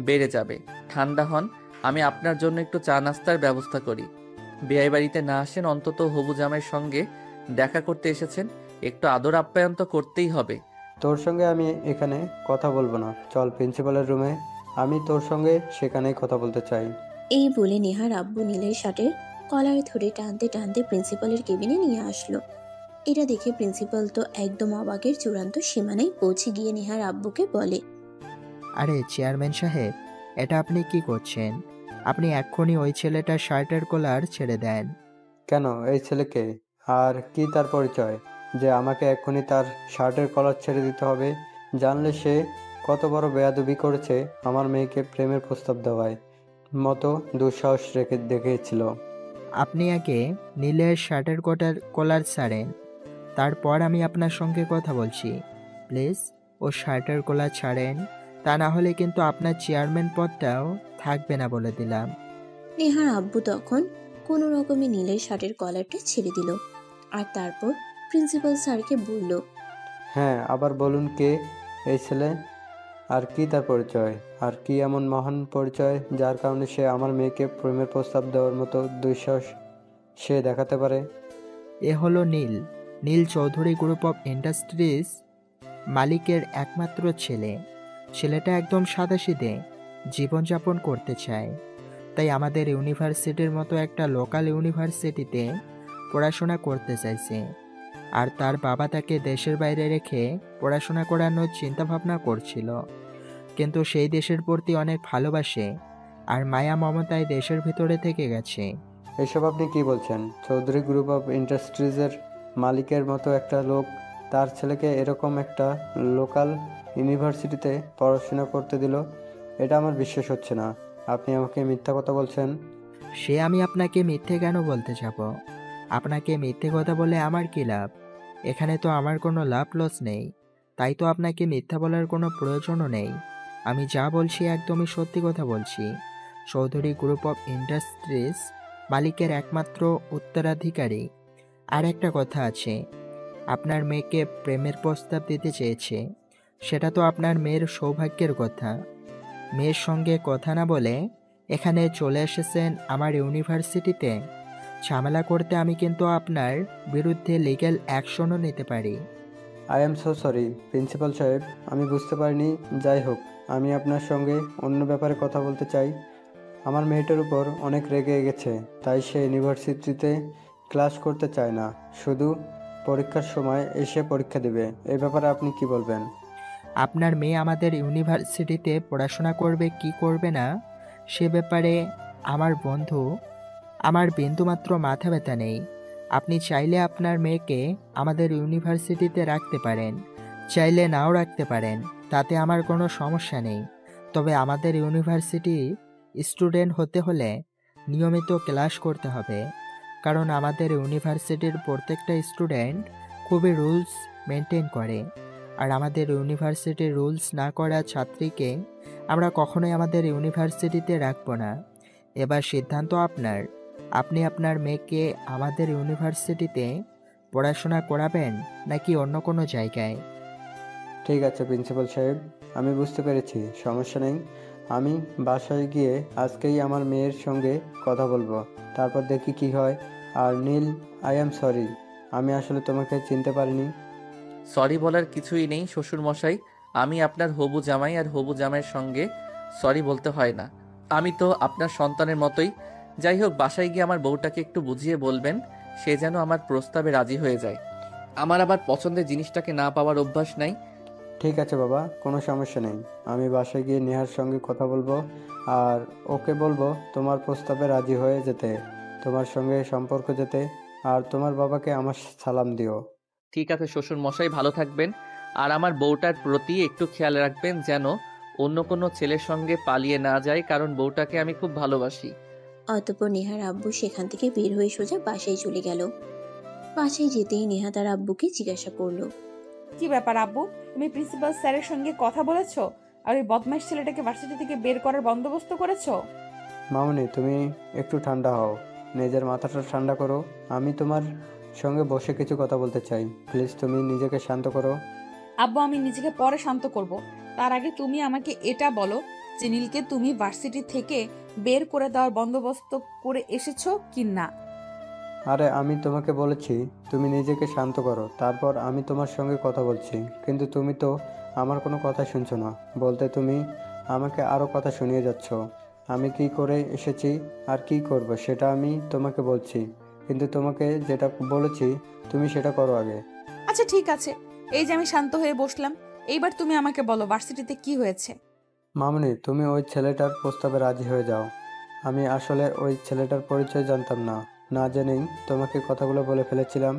বেড়ে যাবে। ঠান্ডা হন, আমি আপনার জন্য একটু চা নাস্তার ব্যবস্থা করি। বিয়ে বাড়িতে না আসেন, অন্তত হবু জামাইয়ের সঙ্গে দেখা করতে এসেছেন, একটু আদর আপ্যায়ন তো করতেই হবে। তোর সঙ্গে আমি এখানে কথা বলবো না, চল প্রিন্সিপালের রুমে, আমি তোর সঙ্গে সেখানেই কথা বলতে চাই। এই বলে নেহার আব্বু নীলের শার্টের কলার ধরে টানতে টানতে প্রিন্সিপালের কেবিনে নিয়ে আসলো। এটা দেখে প্রিন্সিপাল তো একদম অবাকের চূড়ান্ত সীমানায় পৌঁছে গিয়ে নেহার আব্বুকে বলে, আরে চেয়ারম্যান সাহেব, এটা আপনি কি করছেন? আপনি এক্ষুনি ওই ছেলেটার শার্টের কলার ছেড়ে দেন। কেন, এই ছেলেকে আর কি তার পরিচয় যে আমাকে এক্ষুনি তার শার্টের কলার ছেড়ে দিতে হবে? জানলে সে কত বড় বেয়াদবি করেছে আমার মেয়েকে প্রেমের প্রস্তাব দেওয়ায় মতো দুঃসাহস রেখে দেখিয়েছিল। আপনি আগে নীলের শার্টের কলার ছাড়েন, তারপর আমি আপনার সঙ্গে কথা বলছি। প্লিজ ও শার্টের কলার ছাড়েন, তা না হলে কিন্তু আপনার চেয়ারম্যান পদটাও থাকবে না বলে দিলাম। নেহার আব্বু তখন কোনো রকমে নীলের শার্টের কলারটা ছেড়ে দিল আর তারপর প্রিন্সিপাল স্যারকে বলল, হ্যাঁ, আবার বলুন কে এই ছেলে, আর কি তার পরিচয়, আর কি এমন মহান পরিচয় যার কারণে সে আমার মেয়েকে প্রেমের প্রস্তাব দেওয়ার মতো দুঃসাহস সে দেখাতে পারে? এ হলো নীল চৌধুরী গ্রুপ অফ ইন্ডাস্ট্রিজ মালিকের একমাত্র ছেলে। ছেলেটা একদম সাদাসিধে জীবনযাপন করতে চায়, তাই আমাদের ইউনিভার্সিটির মতো একটা লোকাল ইউনিভার্সিটিতে পড়াশোনা করতে চাইছে। আর তার বাবা তাকে দেশের বাইরে রেখে পড়াশোনা করানোর চিন্তাভাবনা করছিল, কিন্তু সেই দেশের প্রতি অনেক ভালোবাসে আর মায়া মমতায় দেশের ভিতরে থেকে গেছে। এসব আপনি কি বলছেন? চৌধুরী গ্রুপ অফ ইন্ডাস্ট্রিজের মালিকের মতো একটা লোক তার ছেলেকে এরকম একটা লোকাল ইউনিভার্সিটিতে পড়াশোনা করতে দিল? এটা আমার বিশ্বাস হচ্ছে না। আপনি আমাকে মিথ্যা কথা বলছেন। সে আমি আপনাকে মিথ্যে কেন বলতে যাব? আপনাকে মিথ্যে কথা বলে আমার কি লাভ? এখানে তো আমার কোনো লাভ লস নেই, তাই তো আপনাকে মিথ্যা বলার কোনো প্রয়োজনও নেই। আমি যা বলছি একদমই সত্যি কথা বলছি। চৌধুরী গ্রুপ অফ ইন্ডাস্ট্রিজ মালিকের একমাত্র উত্তরাধিকারী। আর একটা কথা আছে, আপনার মেয়েকে প্রেমের প্রস্তাব দিতে চেয়েছে। সেটা তো আপনার মেয়ের সৌভাগ্যের কথা। মেয়ের সঙ্গে কথা না বলে এখানে চলে এসেছেন আমার ইউনিভার্সিটিতে। ঝামেলা করতে আমি কিন্তু আপনার বিরুদ্ধে লিগ্যাল অ্যাকশনও নিতে পারি। I am so sorry principal সাহেব, আমি বুঝতে পারিনি। যাই হোক, আমি আপনার সঙ্গে অন্য ব্যাপারে কথা বলতে চাই। আমার মেয়েটার উপর অনেক রেগে গেছে, তাই সে ইউনিভার্সিটিতে ক্লাস করতে চায় না, শুধু পরীক্ষার সময় এসে পরীক্ষা দেবে। এই ব্যাপারে আপনি কি বলবেন? আপনার মেয়ে আমাদের ইউনিভার্সিটিতে পড়াশোনা করবে কি করবে না সে ব্যাপারে আমার বিন্দুমাত্র মাথা ব্যথা নেই। আপনি চাইলে আপনার মেয়েকে আমাদের ইউনিভার্সিটিতে রাখতে পারেন, চাইলে নাও রাখতে পারেন, তাতে আমার কোনো সমস্যা নেই। তবে আমাদের ইউনিভার্সিটি স্টুডেন্ট হতে হলে নিয়মিত ক্লাস করতে হবে, কারণ আমাদের ইউনিভার্সিটির প্রত্যেকটা স্টুডেন্ট খুবই রুলস মেনটেন করে। আর আমাদের ইউনিভার্সিটির রুলস না করা ছাত্রীকে আমরা কখনোই আমাদের ইউনিভার্সিটিতে রাখবো না। এবার সিদ্ধান্ত আপনার। আপনি আপনার মেয়েকে আমাদের ইউনিভার্সিটিতে পড়াশোনা করাবেন নাকি অন্য কোনো জায়গায়? ঠিক আছে প্রিন্সিপাল সাহেব, আমি বুঝতে পেরেছি, সমস্যা নেই। আমি বাসায় গিয়ে আজকেই আমার মেয়ের সঙ্গে কথা বলবো, তারপর দেখি কি হয়। আর নীল, আই অ্যাম সরি, আমি আসলে তোমাকে চিনতে পারিনি। সরি বলার কিছুই নেই শ্বশুর মশাই। আমি আপনার হবু জামাই, আর হবু জামাইয়ের সঙ্গে সরি বলতে হয় না। আমি তো আপনার সন্তানের মতোই। যাই হোক, বাসায় গিয়ে আমার বউটাকে একটু বুঝিয়ে বলবেন সে যেন আমার প্রস্তাবে রাজি হয়ে যায়। আমার আবার পছন্দের জিনিসটাকে না পাওয়ার অভ্যাস নাই। ঠিক আছে বাবা, কোনো সমস্যা নেই। আমি বাসায় গিয়ে নেহার সঙ্গে কথা বলবো আর ওকে বলবো তোমার প্রস্তাবে রাজি হয়ে যেতে, তোমার সঙ্গে সম্পর্ক যেতে। আর তোমার বাবাকে আমার সালাম দিও। ঠিক আছে শ্বশুর মশাই, ভালো থাকবেন। আর আমার বউটার প্রতি একটু খেয়াল রাখবেন যেন অন্য কোনো ছেলের সঙ্গে পালিয়ে না যায়, কারণ বউটাকে আমি খুব ভালোবাসি। অতঃপর নেহার আব্বু সেখান থেকে বের হয়ে সোজা বাসায় চলে গেল। বাসায় যেতেই নেহা তার আব্বুকে জিজ্ঞাসা করলো, কি ব্যাপার আব্বু, তুমি প্রিন্সিপাল স্যারের সঙ্গে কথা বলেছো আর ওই বদমাইশ ছেলেটাকে ভার্সিটি থেকে বের করার বন্দোবস্ত করেছো? মামুনি, তুমি একটু ঠান্ডা হও, নিজের মাথাটা ঠান্ডা করো। আমি তোমার সঙ্গে বসে কিছু কথা বলতে চাই, প্লিজ তুমি নিজেকে শান্ত করো। আব্বু, আমি নিজেকে পরে শান্ত করব। তার আগে তুমি আমাকে এটা বলো যে নীলকে তুমি ভার্সিটি থেকে বের করে দেওয়ার বন্দোবস্ত করে এসেছো কি না? আরে আমি তোমাকে বলেছি তুমি নিজেকে শান্ত করো, তারপর আমি তোমার সঙ্গে কথা বলছি, কিন্তু তুমি তো আমার কোনো কথা শুনছো না। বলতে তুমি আমাকে আরও কথা শুনিয়ে যাচ্ছ। আমি কি করে এসেছি আর কি করব সেটা আমি তোমাকে বলছি, কিন্তু তোমাকে যেটা বলেছি তুমি সেটা করো আগে। আচ্ছা ঠিক আছে, এই যে আমি শান্ত হয়ে বসলাম, এইবার তুমি আমাকে বলো ভার্সিটিতে কি হয়েছে। মামনি, তুমি ওই ছেলেটার প্রস্তাবে রাজি হয়ে যাও। আমি আসলে ওই ছেলেটার পরিচয় জানতাম না, না জেনেই তোমাকে কথাগুলো বলে ফেলেছিলাম,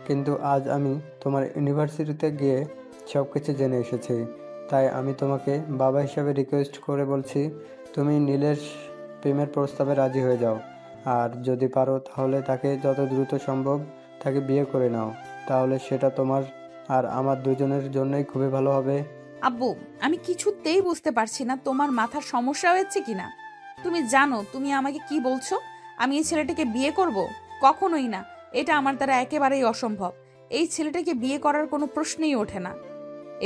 কিন্তু আজ আমি তোমার ইউনিভার্সিটিতে গিয়ে সব কিছু জেনে এসেছি। তাই আমি তোমাকে বাবা হিসাবে রিকোয়েস্ট করে বলছি, তুমি নীলের প্রেমের প্রস্তাবে রাজি হয়ে যাও। আর যদি পারো তাহলে তাকে যত দ্রুত সম্ভব তাকে বিয়ে করে নাও, তাহলে সেটা তোমার আর আমার দুজনের জন্যই খুবই ভালো হবে। আব্বু, আমি কিছুতেই বুঝতে পারছি না তোমার মাথার সমস্যা হয়েছে কিনা। তুমি জানো তুমি আমাকে কি বলছো? আমি এই ছেলেটাকে বিয়ে করব? কখনোই না, এটা আমার দ্বারা একেবারেই অসম্ভব। এই ছেলেটাকে বিয়ে করার কোনো প্রশ্নই ওঠে না।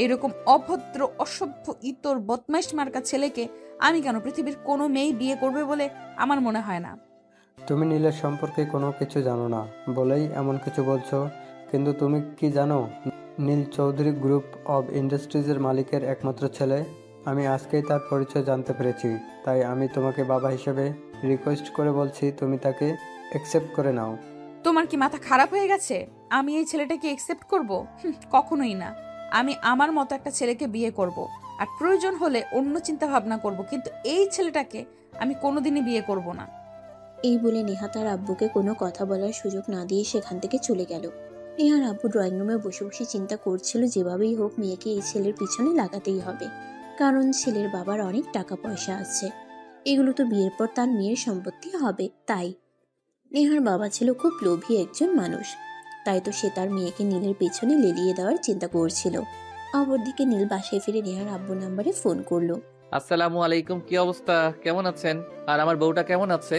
এইরকম অভদ্র, অসভ্য, ইতর, বদমাইশ মার্কা ছেলেকে আমি কেন, পৃথিবীর কোনো মেয়ে বিয়ে করবে বলে আমার মনে হয় না। তুমি নীলের সম্পর্কে কোনো কিছু জানো না বলেই এমন কিছু বলছো, কিন্তু তুমি কি জানো নীল চৌধুরী গ্রুপ অব ইন্ডাস্ট্রিজের মালিকের একমাত্র ছেলে। আমি আজকেই তার পরিচয় জানতে পেরেছি, তাই আমি তোমাকে বাবা হিসেবে রিকোয়েস্ট করে বলছি তুমি তাকে অ্যাকসেপ্ট করে নাও। তোমার কি মাথা খারাপ হয়ে গেছে? আমি এই ছেলেটাকে একসেপ্ট করব? কখনোই না। আমি আমার মতো একটা ছেলেকে বিয়ে করব, আর প্রয়োজন হলে অন্য চিন্তা ভাবনা করব, কিন্তু এই ছেলেটাকে আমি কোনোদিনই বিয়ে করব না। এই বলে নেহা তার আব্বুকে কোনো কথা বলার সুযোগ না দিয়ে সেখান থেকে চলে গেল। নেহার আব্বু ড্রয়িং রুমে বসে বসে চিন্তা করছিল যেভাবেই হোক মেয়েকে এই ছেলের পিছনে লাগাতেই হবে, কারণ ছেলের বাবার অনেক টাকা পয়সা আছে, এগুলো তো বিয়ের পর তার মেয়ের সম্পত্তি হবে। তাই নেহার বাবা ছিল খুব লোভী একজন মানুষ, তাই তো সে তার মেয়েকে নীলের পেছনে লেলিয়ে দেওয়ার চিন্তা করছিল। অপরদিকে নীল বাসায় ফিরে নেহার আব্বুর নাম্বারে ফোন করলো। আসসালামু আলাইকুম, কি অবস্থা, কেমন আছেন? আর আমার বউটা কেমন আছে?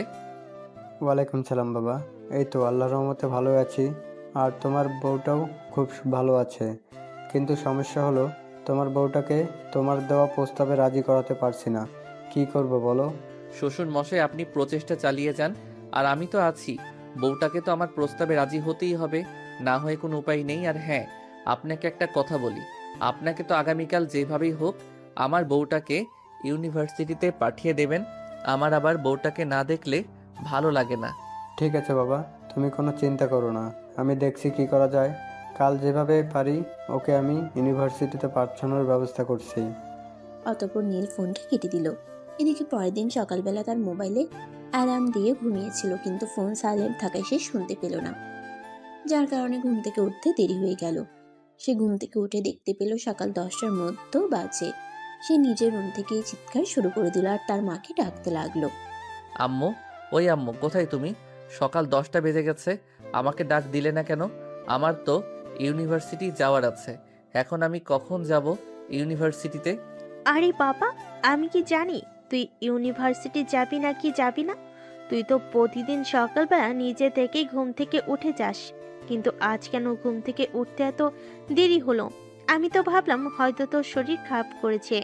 ওয়ালাইকুম সালাম বাবা, এই তো আল্লাহর রহমতে ভালো আছি। আর তোমার বউটাও খুব ভালো আছে, কিন্তু সমস্যা হলো তোমার বউটাকে তোমার দেওয়া প্রস্তাবে রাজি করাতে পারছি না। কি করব বলো? শ্বশুর মশাই, আপনি প্রচেষ্টা চালিয়ে যান, আর আমি তো আছি। বউটাকে তো আমার প্রস্তাবে রাজি হতেই হবে, না হয়ে কোনো উপায় নেই। আর হ্যাঁ, আপনাকে একটা কথা বলি, আপনাকে তো আগামীকাল যেভাবেই হোক আমার বউটাকে ইউনিভার্সিটিতে পাঠিয়ে দেবেন। আমার আবার বউটাকে না দেখলে ভালো লাগে না। ঠিক আছে বাবা, তুমি কোনো চিন্তা করো না, আমি দেখছি কি করা যায়। কাল যেভাবে পারি ওকে আমি ইউনিভার্সিটিতে পাঠানোর ব্যবস্থা করছি। অতঃপর নীল ফোনটা কেটে দিল। এদিকে পরের দিন সকালবেলা তার মোবাইলে অ্যালার্ম দিয়ে ঘুমিয়েছিল, কিন্তু ফোন সাইলেন্ট থাকায় সে শুনতে পেল না, যার কারণে ঘুম থেকে উঠতে দেরি হয়ে গেল। সে ঘুম থেকে উঠে দেখতে পেল সকাল 10টার মধ্যে বাজে। সে নিজের রুম থেকে চিৎকার শুরু করে দিল আর তার মাকে ডাকতে লাগলো। আম্মু, ওই আম্মু, কোথায় তুমি? সকাল 10টা বেজে গেছে, আমাকে ডাক দিলে না কেন? আমার তো ইউনিভার্সিটি যাওয়ার আছে, এখন আমি কখন যাব ইউনিভার্সিটিতে? আরে বাবা, আমি কি জানি তুই ইউনিভার্সিটি যাবি নাকি যাবি না? তুই তো প্রতিদিন সকালবেলা নিজে থেকেই ঘুম থেকে উঠে যাস, কিন্তু আজ কেন ঘুম থেকে উঠতে এত দেরি হলো? আমি তো ভাবলাম হয়তো তোর শরীর খারাপ করেছে,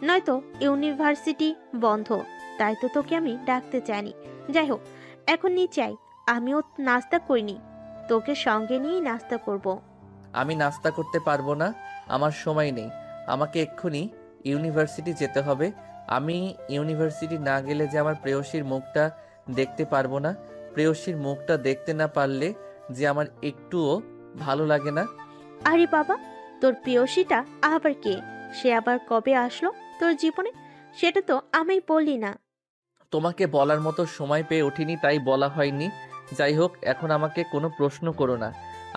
নয়তো ইউনিভার্সিটি বন্ধ, তাই তো তোকে আমি ডাকতে চাইনি। যাই হোক, এখন নিচে আয়, আমিও নাস্তা করিনি, তোকে সঙ্গে নিয়েই নাস্তা করব। আমি নাস্তা করতে পারবো না, আমার সময় নেই। আমাকে এক্ষুনি ইউনিভার্সিটি যেতে হবে। আমি ইউনিভার্সিটি না গেলে যে আমার প্রেয়সীর মুখটা দেখতে পারবো না, প্রেয়সীর মুখটা দেখতে না পারলে যে আমার একটুও ভালো লাগে না। আরে বাবা, তোর প্রেয়সীটা আবার কে? সে আবার কবে আসলো তোর জীবনে? সেটা তো আমি বললি না। তোমাকে বলার মতো সময় পেয়ে উঠিনি, তাই বলা হয়নি। যাই হোক, এখন আমাকে কোনো প্রশ্ন করো না,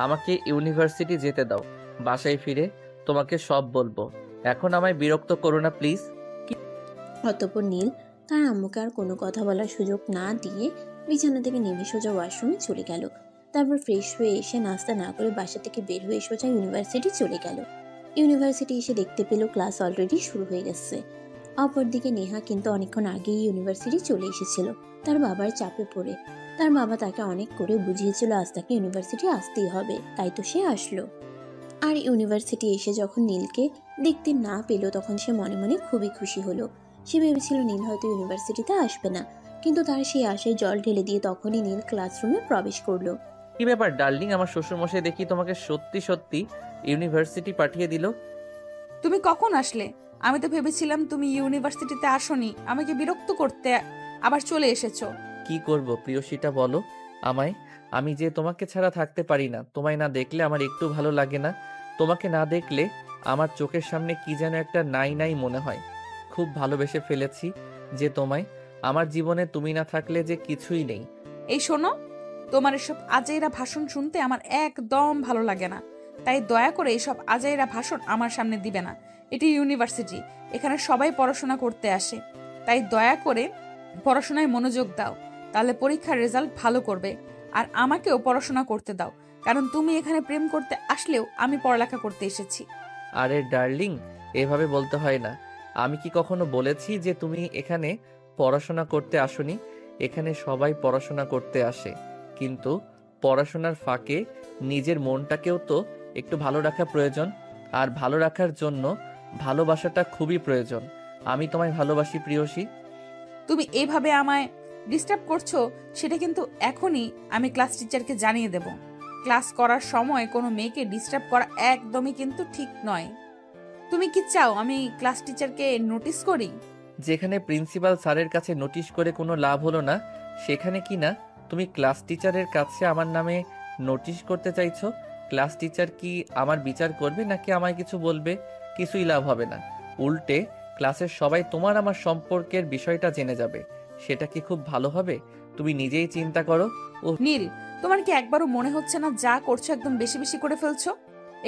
আমাকে ইউনিভার্সিটি যেতে দাও। বাসায় ফিরে তোমাকে সব বলবো, এখন আমায় বিরক্ত করো না প্লিজ। অতঃপর নীল তার আম্মুকে আর কোনো কথা বলার সুযোগ না দিয়ে বিছানা থেকে নেমে সোজা ওয়াশরুমে চলে গেল। তারপর ফ্রেশ হয়ে এসে নাস্তা না করে বাসা থেকে বের হয়ে সোজা ইউনিভার্সিটি চলে গেল। ইউনিভার্সিটি এসে দেখতে পেল ক্লাস অলরেডি শুরু হয়ে গেছে। অপরদিকে নেহা কিন্তু অনেকক্ষণ আগেই ইউনিভার্সিটি চলে এসেছিল তার বাবার চাপে পড়ে। তার বাবা তাকে অনেক করে বুঝিয়েছিল আজ তাকে ইউনিভার্সিটি আসতেই হবে, তাই তো সে আসলো। আর ইউনিভার্সিটি এসে যখন নীলকে দেখতে না পেল তখন সে মনে মনে খুবই খুশি হলো। সে ভেবেছিল নীল হয়তো ইউনিভার্সিটিতে আসবে না, কিন্তু তার সেই আশায় জল ঢেলে দিয়ে তখনই নীল ক্লাসরুমে প্রবেশ করলো। কি ব্যাপার ডার্লিং, আমার শ্বশুরমশাই দেখি তোমাকে সত্যি সত্যি ইউনিভার্সিটি পাঠিয়ে দিল। তুমি কখন আসলে? আমি তো ভেবেছিলাম তুমি ইউনিভার্সিটিতে আসোনি, আমাকে বিরক্ত করতে আবার চলে এসেছো। কি করব প্রিয়সীটা, বলো আমায়। আমি যে তোমাকে ছাড়া থাকতে পারি না, তোমায় না দেখলে আমার একটু ভালো লাগে না। তোমাকে না দেখলে আমার চোখের সামনে কি যেন একটা নাই নাই মনে হয়। খুব ভালোবেসে ফেলেছি যে তোমায়, আমার জীবনে তুমি না থাকলে যে কিছুই নেই। এই শোনো, তোমার এসব আজাইরা ভাষণ শুনতে আমার একদম ভালো লাগে না, তাই দয়া করে এসব আজাইরা ভাষণ আমার সামনে দিবে না। এটি ইউনিভার্সিটি, এখানে সবাই পড়াশোনা করতে আসে, তাই দয়া করে পড়াশোনায় মনোযোগ দাও, তাহলে পরীক্ষার রেজাল্ট ভালো করবে। আর আমাকেও পড়াশোনা করতে দাও, কারণ তুমি এখানে প্রেম করতে আসলেও আমি পড়ালেখা করতে এসেছি। আরে ডার্লিং, এভাবে বলতে হয় না। আমি কি কখনো বলেছি যে তুমি এখানে পড়াশোনা করতে আসোনি? এখানে সবাই পড়াশোনা করতে আসে, কিন্তু পড়াশোনার ফাঁকে নিজের মনটাকেও তো একটু ভালো রাখা প্রয়োজন। আর ভালো রাখার জন্য ভালোবাসাটা খুবই প্রয়োজন। আমি তোমায় ভালোবাসি প্রিয়সী। তুমি এইভাবে আমায় ডিস্টার্ব করছো, সেটা কিন্তু এখনই আমি ক্লাস টিচারকে জানিয়ে দেব। ক্লাস করার সময় কোনো মেয়েকে ডিস্টার্ব করা একদমই কিন্তু ঠিক নয়। তুমি কি চাও আমি ক্লাস টিচারকে নোটিস করি? যেখানে প্রিন্সিপাল স্যারের কাছে নোটিশ করে কোনো লাভ হলো না, সেখানে কি না তুমি ক্লাস টিচারের কাছে আমার নামে নোটিশ করতে চাইছো? ক্লাস টিচার কি আমার বিচার করবে নাকি আমায় কিছু বলবে? কিছুই লাভ হবে না। উল্টে ক্লাসের সবাই তোমার আমার সম্পর্কের বিষয়টা জেনে যাবে। সেটা কি খুব ভালো হবে? তুমি নিজেই চিন্তা করো। ও নীল, তোমার কি একবারও মনে হচ্ছে না যা করছো একদম বেশি বেশি করে ফেলছো?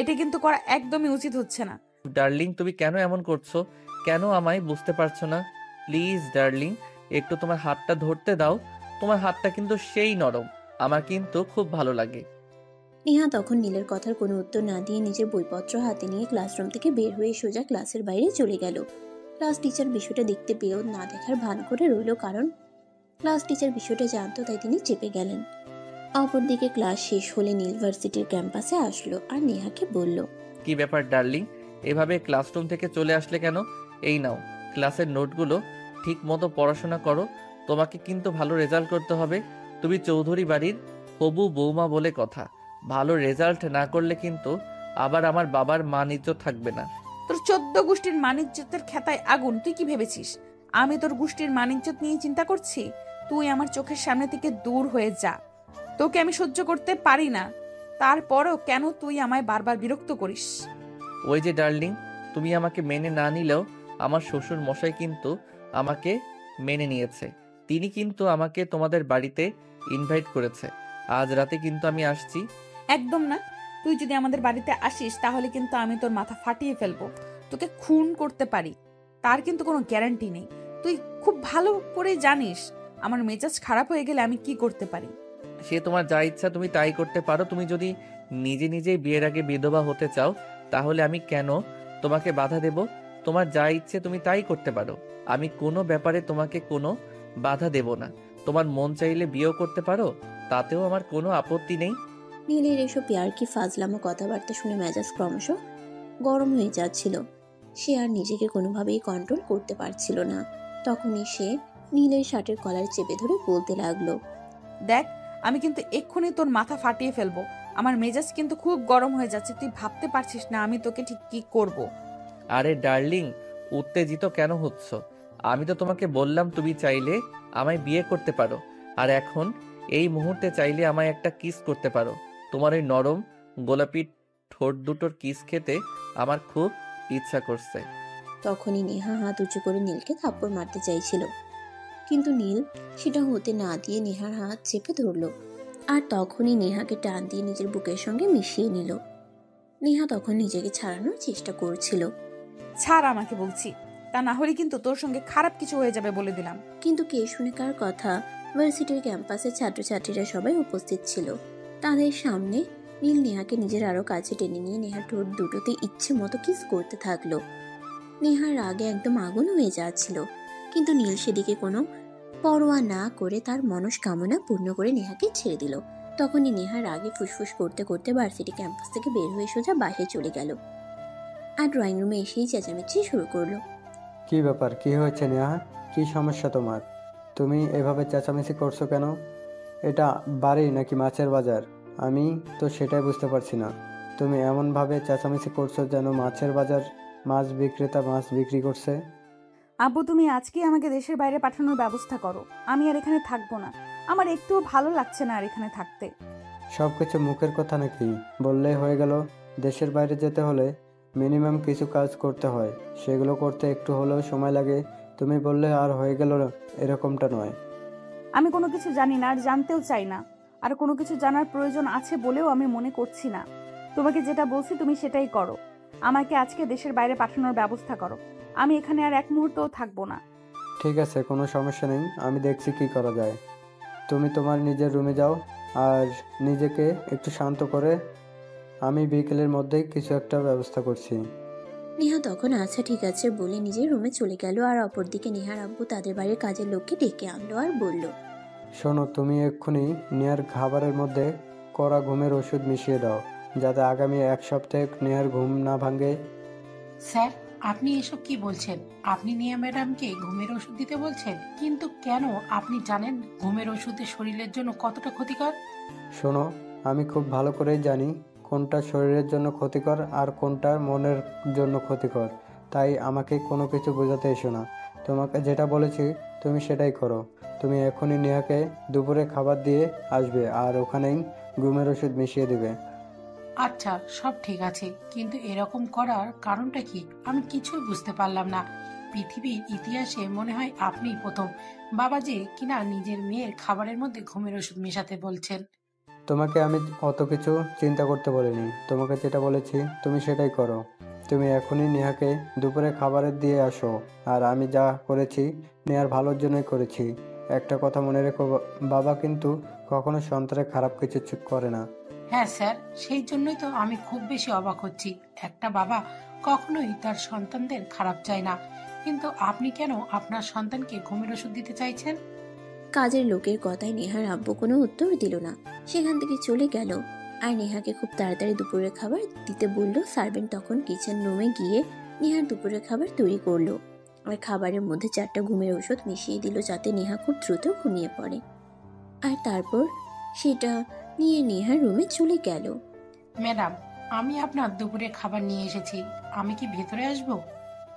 এটা কিন্তু করা একদমই উচিত হচ্ছে না। ডার্লিং, তুমি কেন এমন করছো? কেন আমায় বুঝতে পারছো না? প্লিজ ডার্লিং, একটু তোমার হাতটা ধরতে দাও। তোমার হাতটা কিন্তু সেই নরম, আমার কিন্তু খুব ভালো লাগে। নেহা তখন নীলের কথার কোনো উত্তর না দিয়ে নিজের বইপত্র হাতে নিয়ে ক্লাসরুম থেকে বের হয়ে সোজা ক্লাসের বাইরে চলে গেল। ক্লাস টিচার বিষয়টা দেখতে পেয়েও না দেখার ভান করে রইল, কারণ ক্লাস টিচার বিষয়টা জানতো, তাই তিনি চেপে গেলেন। অপরদিকে ক্লাস শেষ হলে নীল ভার্সিটির ক্যাম্পাসে আসলো আর নেহাকে বলল, কি ব্যাপার ডার্লিং, এভাবে ক্লাসরুম থেকে চলে আসলে কেন? এই নাও ক্লাসের নোটগুলো, ঠিক মতো পড়াশোনা করো। তোমাকে কিন্তু ভালো রেজাল্ট করতে হবে। তুমি চৌধুরী বাড়ির হবু বৌমা বলে কথা। ভালো রেজাল্ট না করলে কিন্তু আবার আমার বাবার মান ইজ্জত থাকবে না। তোর 14 গোষ্ঠীর মানিজ্যতের খেতায় আগুন, তুই কি ভেবেছিস আমি তোর গোষ্ঠীর মানিজ্যত নিয়ে চিন্তা করছি? তুই আমার চোখের সামনে থেকে দূর হয়ে যা। তোকে আমি সহ্য করতে পারি না, তারপরও কেন তুই আমায় বারবার বিরক্ত করিস? ওই যে ডার্লিং, তুমি আমাকে মেনে না নিলেও আমার শ্বশুর মশাই কিন্তু আমাকে মেনে নিয়েছে। তিনি কিন্তু আমাকে তোমাদের বাড়িতে ইনভাইট করেছে। আজ রাতে কিন্তু আমি আসছি। একদম না। তুই যদি আমাদের বাড়িতে আসিস তাহলে কিন্তু আমি তোর মাথা ফাটিয়ে ফেলবো, তোকে খুন করতে পারি, তার কিন্তু কোনো গ্যারান্টি নেই। তুই খুব ভালো করে জানিস আমার মেজাজ খারাপ হয়ে গেলে আমি কি করতে পারি। সে তোমার যা ইচ্ছা তুমি তাই করতে পারো। তুমি যদি নিজে নিজেই বিয়ের আগে বিধবা হতে চাও, তাহলে আমি কেন তোমাকে বাধা দেব? তোমার যা ইচ্ছে তুমি তাই করতে পারো। আমি কোনো ব্যাপারে তোমাকে কোনো বাধা দেব না। তোমার মন চাইলে বিয়েও করতে পারো, তাতেও আমার কোনো আপত্তি নেই। নীলের এসব ইয়ার্কি ফাজলামো কথাবার্তা শুনে মেজাজ ক্রমশ গরম হয়ে যাচ্ছিল। সে আর নিজেকে কোনোভাবেই কন্ট্রোল করতে পারছিল না। তখনই সে নীলের শার্টের কলার চেপে ধরে বলতে লাগলো, দেখ, আমি কিন্তু এক্ষুনি তোর মাথা ফাটিয়ে ফেলবো। আমার মেজাজ কিন্তু খুব গরম হয়ে যাচ্ছে, তুই ভাবতে পারছিস না আমি তোকে ঠিক কি করব। আরে ডার্লিং, উত্তেজিত কেন হচ্ছ? আমি তো তোমাকে বললাম তুমি চাইলে আমায় বিয়ে করতে পারো, আর এখন এই মুহূর্তে চাইলে আমায় একটা কিস করতে পারো। তোমার ওই নরম গোলাপি ঠোঁট দুটোর কিস খেতে আমার খুব ইচ্ছা করছে। তখনই নেহা হাত উঁচু করে নীলকে থাপ্পড় মারতে চাইছিল, কিন্তু নীল সেটা হতে না দিয়ে নেহার হাত চেপে ধরলো আর তখনই নেহাকে টান দিয়ে নিজের বুকের সঙ্গে মিশিয়ে নিল। নেহা তখন নিজেকে ছাড়ানোর চেষ্টা করছিল, ছাড় আমাকে বলছি, তা না হলে কিন্তু তোর সঙ্গে খারাপ কিছু হয়ে যাবে বলে দিলাম। কিন্তু কে শুনে কার কথা। ভার্সিটির ক্যাম্পাসে ছাত্রছাত্রীরা সবাই উপস্থিত ছিল। তাদের সামনে নীল নেহাকে নিজের আরো কাছে টেনে নিয়ে নেহার ঠোঁট দুটোতে ইচ্ছে মতো কিস করতে থাকলো। নেহার রাগে একদম আগুন হয়ে যাচ্ছিল, কিন্তু নীল সেদিকে কোনো পরোয়া না করে তার মনস্কামনা পূর্ণ করে নেহাকে ছেড়ে দিল। তখনই নেহার রাগে ফুসফুস করতে করতে ভার্সিটি ক্যাম্পাস থেকে বের হয়ে সোজা বাইরে চলে গেল আর ড্রয়িং রুমে এসেই চেঁচামেচি শুরু করলো। কি ব্যাপার, কি হয়েছে নেহা? কি সমস্যা তোমার? তুমি এভাবে চেঁচামেচি করছো কেন? এটা বাড়ি নাকি মাছের বাজার? আমি তো সেটাই বুঝতে পারছি না। তুমি এমনভাবে চেঁচামেচি করছো যেন মাছের বাজার, মাছ বিক্রেতা মাছ বিক্রি করছে। আব্বু, তুমি আজকেই আমাকে দেশের বাইরে পাঠানোর ব্যবস্থা করো। আমি আর এখানে থাকবো না, আমার একটুও ভালো লাগছে না আর এখানে থাকতে। সব কিছু মুখের কথা নাকি? বললেই হয়ে গেল? দেশের বাইরে যেতে হলে মিনিমাম কিছু কাজ করতে হয়, সেগুলো করতে একটু হলেও সময় লাগে। তুমি বললে আর হয়ে গেল, এরকমটা নয়। আমি কোনো কিছু জানি না আর জানতেও চাই না, আর কোনো কিছু জানার প্রয়োজন আছে বলেও আমি মনে করছি না। তোমাকে যেটা বলছি তুমি সেটাই করো। আমাকে আজকে দেশের বাইরে পাঠানোর ব্যবস্থা করো। আমি এখানে আর এক মুহূর্তও থাকবো না। ঠিক আছে, কোনো সমস্যা নেই, আমি দেখছি কি করা যায়। তুমি তোমার নিজের রুমে যাও আর নিজেকে একটু শান্ত করে, আমি বিকেলের মধ্যেই কিছু একটা ব্যবস্থা করছি। নেহা তখন আচ্ছা ঠিক আছে বলে নিজের রুমে চলে গেল আর অপরদিকে নেহার আব্বু তাদের বাড়ির কাজের লোককে ডেকে আনলো আর বলল, শোনো, তুমি এক্ষুনি নেহার খাবারের মধ্যে কড়া ঘুমের ওষুধ মিশিয়ে দাও, যাতে আগামী এক সপ্তাহে নেহার ঘুম না ভাঙে। স্যার, আপনি এসব কি বলছেন? আপনি নিয়া ম্যাডামকে ঘুমের ওষুধ দিতে বলছেন? কিন্তু কেন? আপনি জানেন ঘুমের ওষুধের শরীরের জন্য কতটা ক্ষতিকর? শোনো, আমি খুব ভালো করেই জানি কোনটা শরীরের জন্য ক্ষতিকর আর কোনটা মনের জন্য ক্ষতিকর, তাই আমাকে কোনো কিছু বোঝাতে এসো না। তোমাকে যেটা বলেছি তুমি সেটাই করো। তুমি এখনই নেহাকে দুপুরে খাবার দিয়ে আসবে আর ওখানেই ঘুমের ওষুধ মিশিয়ে দিবে। আচ্ছা, সব ঠিক আছে, কিন্তু এরকম করার কারণটা কি? আমি কিছুই বুঝতে পারলাম না। পৃথিবীর ইতিহাসে মনে হয় আপনিই প্রথম বাবা যে কিনা নিজের মেয়ের খাবারের মধ্যে ঘুমের ওষুধ মেশাতে বলছেন। তোমাকে আমি অত কিছু চিন্তা করতে বলিনি। তোমাকে যেটা বলেছি তুমি সেটাই করো। তুমি এখনই নেহাকে দুপুরে খাবারের দিয়ে আসো। আর আমি যা করেছি নেহার ভালোর জন্যই করেছি। একটা কথা মনে রেখো, বাবা কিন্তু কখনো সন্তানের খারাপ কিছু করে না। হ্যাঁ স্যার, সেই জন্যই তো আমি খুব বেশি অবাক হচ্ছি। একটা বাবা কখনোই তার সন্তানদের খারাপ চায় না, কিন্তু আপনি কেন আপনার সন্তানকে ঘুমের ওষুধ দিতে চাইছেন? কাজের লোকের কথায় নেহার আব্বু কোনো উত্তর দিল না, সেখান থেকে চলে গেল। আর নেহাকে খুব তাড়াতাড়ি দুপুরের খাবার দিতে বলল। সার্ভেন্ট তখন কিচেন রুমে গিয়ে নেহার দুপুরের খাবার তৈরি করলো আর খাবারের মধ্যে 4টা ঘুমের ওষুধ মিশিয়ে দিল, যাতে নেহা খুব দ্রুত ঘুমিয়ে পড়ে। আর তারপর সেটা নিয়ে নেহার রুমে চলে গেল। ম্যাডাম, আমি আপনার দুপুরে খাবার নিয়ে এসেছি, আমি কি ভেতরে আসবো?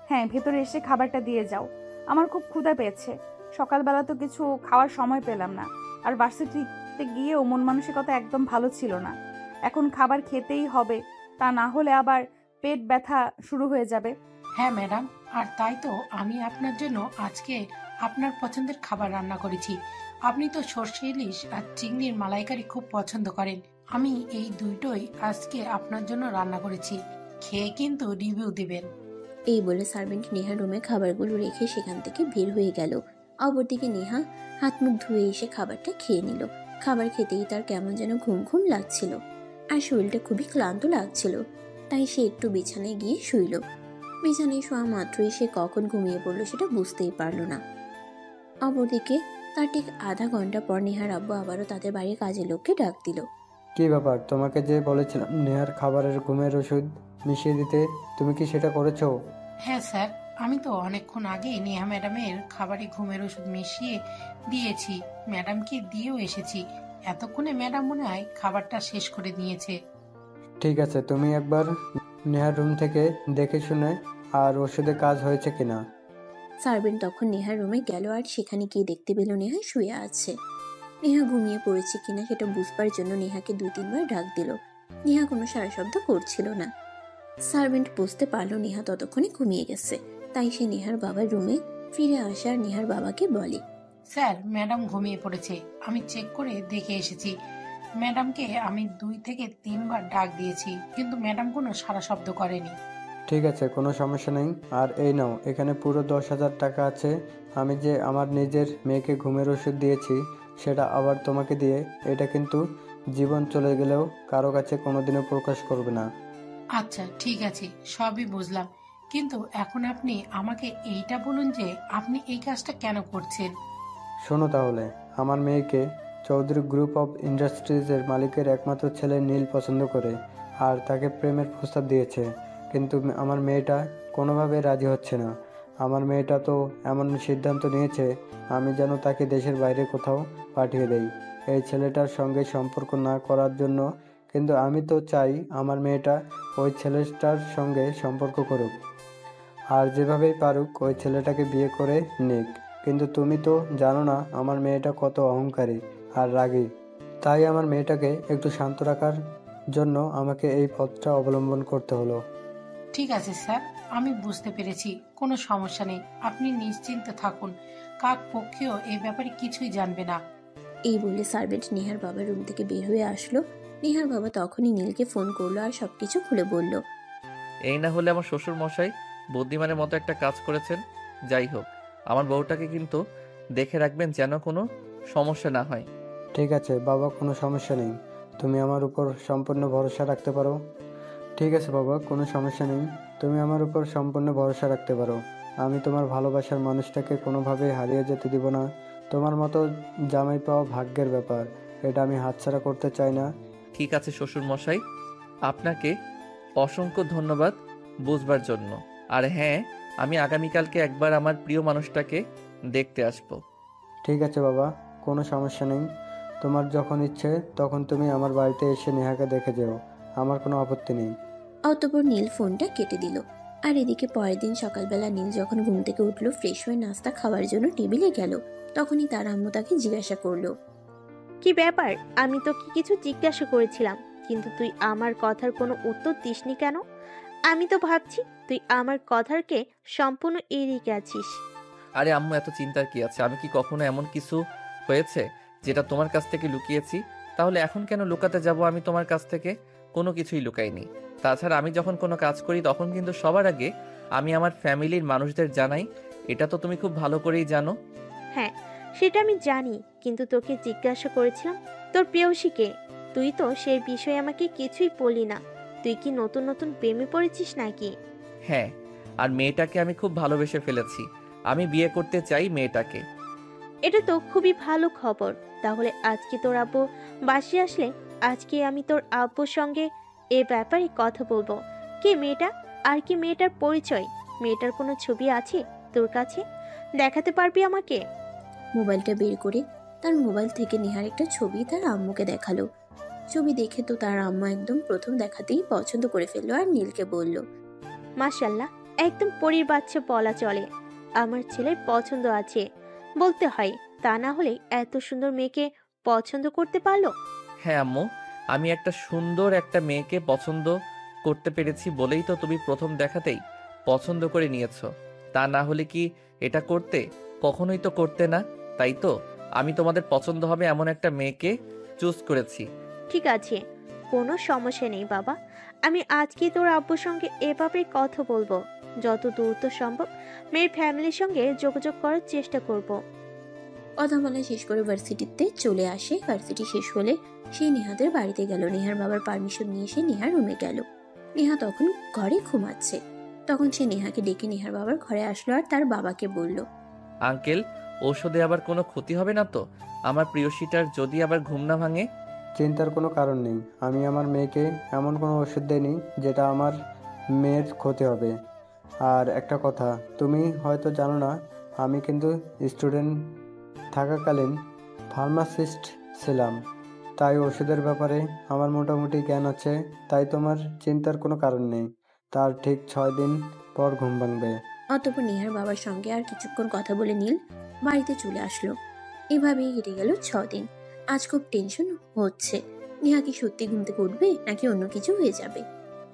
হ্যাঁ, ভেতরে এসে খাবারটা দিয়ে যাও। আমার খুব ক্ষুধা পেয়েছে। সকালবেলা তো কিছু খাওয়ার সময় পেলাম না, আর ভার্সিটিতে গিয়েও মন মানসিকতা একদম ভালো ছিল না। এখন খাবার খেতেই হবে, তা না হলে আবার পেট ব্যথা শুরু হয়ে যাবে। হ্যাঁ ম্যাডাম, আর তাই তো আমি আপনার জন্য আজকে আপনার পছন্দের খাবার রান্না করেছি। আপনি তো সর্ষে ইলিশ আর চিংড়ির মালাইকারি খুব পছন্দ করেন। আমি এই দুইটোই আজকে আপনার জন্য রান্না করেছি, খেয়ে কিন্তু রিভিউ দিবেন। এই বলে সার্ভেন্ট নেহার রুমে খাবারগুলো রেখে সেখান থেকে বের হয়ে গেল। অপরদিকে নেহা হাত মুখ ধুয়ে এসে খাবারটা খেয়ে নিল। খাবার খেতেই তার কেমন যেন ঘুম ঘুম লাগছিল আর শরীরটা খুবই ক্লান্ত লাগছিল। তাই সে একটু বিছানায় গিয়ে শুইল। বিছানায় শোয়া মাত্রই সে কখন ঘুমিয়ে পড়লো সেটা বুঝতেই পারল না। অপরদিকে তার ঠিক আধা ঘন্টা পর নেহার আব্বু আবারও তাদের বাড়ির কাজের লোককে ডাক দিল। কি ব্যাপার? তোমাকে যে বলেছিলাম নেহার খাবারের ঘুমের ওষুধ মিশিয়ে দিতে, তুমি কি সেটা করেছো? হ্যাঁ স্যার, আমি তো অনেকক্ষণ আগে নেহা ম্যাডামের খাবারে ঘুমের ওষুধ মিশিয়ে দিয়েছি, ম্যাডামকে দিয়েও এসেছি। এতক্ষণে ম্যাডাম মনে হয় খাবারটা শেষ করে নিয়েছে। ঠিক আছে, তুমি একবার নেহার রুম থেকে দেখে শুনে আর ওষুধে কাজ হয়েছে কিনা। সার্ভেন্ট তখন নেহার রুমে গেল আর সেখানে গিয়ে দেখতে পেল নেহা শুয়ে আছে। নেহা ঘুমিয়ে পড়েছে কিনা সেটা বুঝবার জন্য নেহাকে 2-3 বার ডাক দিল। নেহা কোনো সারা শব্দ করছিল না। সার্ভেন্ট বুঝতে পারলো নেহা ততক্ষণে ঘুমিয়ে গেছে, তাই সে নেহার বাবার রুমে ফিরে আসে আর নেহার বাবাকে বলে, স্যার, ম্যাডাম ঘুমিয়ে পড়েছে, আমি চেক করে দেখে এসেছি। ম্যাডামকে আমি 2 থেকে 3 বার ডাক দিয়েছি, কিন্তু ম্যাডাম কোনো সারা শব্দ করেনি। ঠিক আছে, কোনো সমস্যা নেই। আর এই নাও, এখানে পুরো 10,000 টাকা আছে। আমি যে আমার নিজের মেয়েকে ঘুমের ওষুধ দিয়েছি সেটা আবার তোমাকে দিয়ে, এটা কিন্তু জীবন চলে গেলেও কারো কাছে কোনোদিনও প্রকাশ করবে না। আচ্ছা ঠিক আছে, সবই বুঝলাম, কিন্তু এখন আপনি আমাকে এইটা বলুন যে আপনি এই কাজটা কেন করছেন। শোনো তাহলে, আমার মেয়েকে চৌধুরী গ্রুপ অফ ইন্ডাস্ট্রিজের মালিকের একমাত্র ছেলে নীল পছন্দ করে আর তাকে প্রেমের প্রস্তাব দিয়েছে, কিন্তু আমার মেয়েটা কোনোভাবে রাজি হচ্ছে না। আমার মেয়েটা তো এমন সিদ্ধান্ত নিয়েছে আমি যেন তাকে দেশের বাইরে কোথাও পাঠিয়ে দেই এই ছেলেটার সঙ্গে সম্পর্ক না করার জন্য। কিন্তু আমি তো চাই আমার মেয়েটা ওই ছেলেটার সঙ্গে সম্পর্ক করুক, আর যেভাবেই পারুক ওই ছেলেটাকে বিয়ে করে নিক। কিন্তু তুমি তো জানো না আমার মেয়েটা কত অহংকারী আর রাগী। তাই আমার মেয়েটাকে একটু শান্ত রাখার জন্য আমাকে এই পথটা অবলম্বন করতে হলো। ঠিক আছে স্যার, আমি বুঝতে পেরেছি, কোনো সমস্যা নেই, আপনি নিশ্চিন্তে থাকুন, কাক পক্ষেও এই ব্যাপারে কিছুই জানবে না। এই বলে সার্ভেন্ট নেহার বাবার রুম থেকে বের হয়ে আসলো। নেহার বাবা তখনই নীলকে ফোন করলো আর সবকিছু খুলে বলল। এই না হলে আমার শ্বশুর মশাই বুদ্ধিমানের মতো একটা কাজ করেছেন। যাই হোক, আমার বউটাকে কিন্তু দেখে রাখবেন যেন কোনো সমস্যা না হয়। ঠিক আছে বাবা, কোনো সমস্যা নেই, তুমি আমার উপর সম্পূর্ণ ভরসা রাখতে পারো। ঠিক আছে বাবা, কোনো সমস্যা নেই, তুমি আমার উপর সম্পূর্ণ ভরসা রাখতে পারো। আমি তোমার ভালোবাসার মানুষটাকে কোনোভাবেই হারিয়ে যেতে দিব না। তোমার মতো জামাই পাওয়া ভাগ্যের ব্যাপার, এটা আমি হাতছাড়া করতে চাই না। ঠিক আছে শ্বশুর মশাই, আপনাকে অসংখ্য ধন্যবাদ বুঝবার জন্য। আর হ্যাঁ, আমি আগামীকালকে একবার আমার প্রিয় মানুষটাকে দেখতে আসবো। ঠিক আছে বাবা, কোনো সমস্যা নেই, তোমার যখন ইচ্ছে তখন তুমি আমার বাড়িতে এসে নেহাকে দেখে যেও, আমার কোনো আপত্তি নেই। অতঃপর নীল ফোনটা কেটে দিল। আর এদিকে পরের দিন সকালবেলা নীল যখন ঘুম থেকে উঠলো, ফ্রেশ হয়ে নাস্তা খাওয়ার জন্য টেবিলে গেল, তখনই তার আম্মু তাকে জিজ্ঞাসা করলো, কি ব্যাপার? আমি তোকে কিছু জিজ্ঞাসা করেছিলাম, কিন্তু তুই আমার কথার কোনো উত্তর দিসনি কেন? আমি তো ভাবছি তুই আমার কথারকে সম্পূর্ণ এড়িয়ে গেছিস। আরে আম্মু, এত চিন্তার কি আছে? আমি কি কখনো এমন কিছু হয়েছে যেটা তোমার কাছ থেকে লুকিয়েছি? তাহলে এখন কেন লুকাতে যাব আমি তোমার কাছ থেকে? কোনো কিছুই লুকাইনি। তাছাড়া আমি যখন কোনো কাজ করি তখন কিন্তু সবার আগে আমি আমার ফ্যামিলির মানুষদের জানাই। এটা তো তুমি খুব ভালো করেই জানো। হ্যাঁ, সেটা আমি জানি, কিন্তু তোকে জিজ্ঞাসা করেছিলাম তোর প্রেয়সীকে। তুই তো সেই বিষয়ে আমাকে কিছুই বললি না। তুই কি নতুন নতুন প্রেমে পড়েছিস নাকি? হ্যাঁ, আর মেয়েটাকে আমি খুব ভালোবেসে ফেলেছি। আমি বিয়ে করতে চাই মেয়েটাকে। এটা তো খুবই ভালো খবর। তাহলে আজকে তোর আব্বু বাসে আসলে আজকে আমি তোর আব্বুর সঙ্গে এ ব্যাপারে কথা বলবো। কে মেয়েটা? আর কি মেয়েটার পরিচয়? মেয়েটার কোনো ছবি আছে তোর কাছে? দেখাতে পারবি আমাকে? মোবাইলটা বের করে তার মোবাইল থেকে নেহার একটা ছবি তার আম্মুকে দেখালো। ছবি দেখে তো তার আম্মু একদম প্রথম দেখাতেই পছন্দ করে ফেললো আর নীলকে বলল, মাশাল্লাহ, একদম পরীর বাচ্চা বলা চলে। আমার ছেলের পছন্দ আছে বলতে হয়, তা না হলে এত সুন্দর মেয়েকে পছন্দ করতে পারলো? হ্যাঁ আম্মু, আমি একটা সুন্দর একটা মেয়েকে পছন্দ করতে পেরেছি বলেই তো তুমি প্রথম দেখাতেই পছন্দ করে নিয়েছো। তা না হলে কি এটা করতে? কখনোই তো করতে না। তাই তো আমি তোমাদের পছন্দ হবে এমন একটা মেয়েকে চুজ করেছি। ঠিক আছে, কোনো সমস্যা নেই বাবা। আমি আজকে তোর আব্বুর সঙ্গে এ ব্যাপারে কথা বলবো। যত দ্রুত সম্ভব মেয়ের ফ্যামিলির সঙ্গে যোগাযোগ করার চেষ্টা করব। কথা বলা শেষ করে ভার্সিটিতে চলে আসে। ভার্সিটি শেষ হলে সেই নেহাদের বাড়িতে গেল। নেহার বাবার পারমিশন নিয়ে সে নেহার রুমে গেল। নেহা তখন ঘরে ঘুমাচ্ছে। তখন সে নেহাকে ডেকে নেহার বাবার ঘরে আসলো আর তার বাবাকে বলল, আঙ্কেল, ঔষধে আবার কোনো ক্ষতি হবে না তো? আমার প্রিয়সীটার যদি আবার ঘুম না ভাঙে? চিন্তার কোনো কারণ নেই। আমি আমার মেয়েকে এমন কোনো ওষুধ দেইনি যেটা আমার মেয়ের ক্ষতি হবে। আর একটা কথা, তুমি হয়তো জানো না, আমি কিন্তু স্টুডেন্ট থাকাকালীন ফার্মাসিস্ট ছিলাম। তাই ওষুধের ব্যাপারে আমার মোটামুটি জ্ঞান আছে। তাই তোমার চিন্তার কোনো কারণ নেই। তার ঠিক 6 দিন পর ঘুম ভাঙবে। অতঃপর নেহার বাবার সঙ্গে আর কিছুক্ষণ কথা বলে নীল বাড়িতে চলে আসলো। এভাবেই হেঁটে গেল 6 দিন। আজ খুব টেনশন হচ্ছে, নেহা কি সত্যি ঘুম থেকে উঠবে নাকি অন্য কিছু হয়ে যাবে।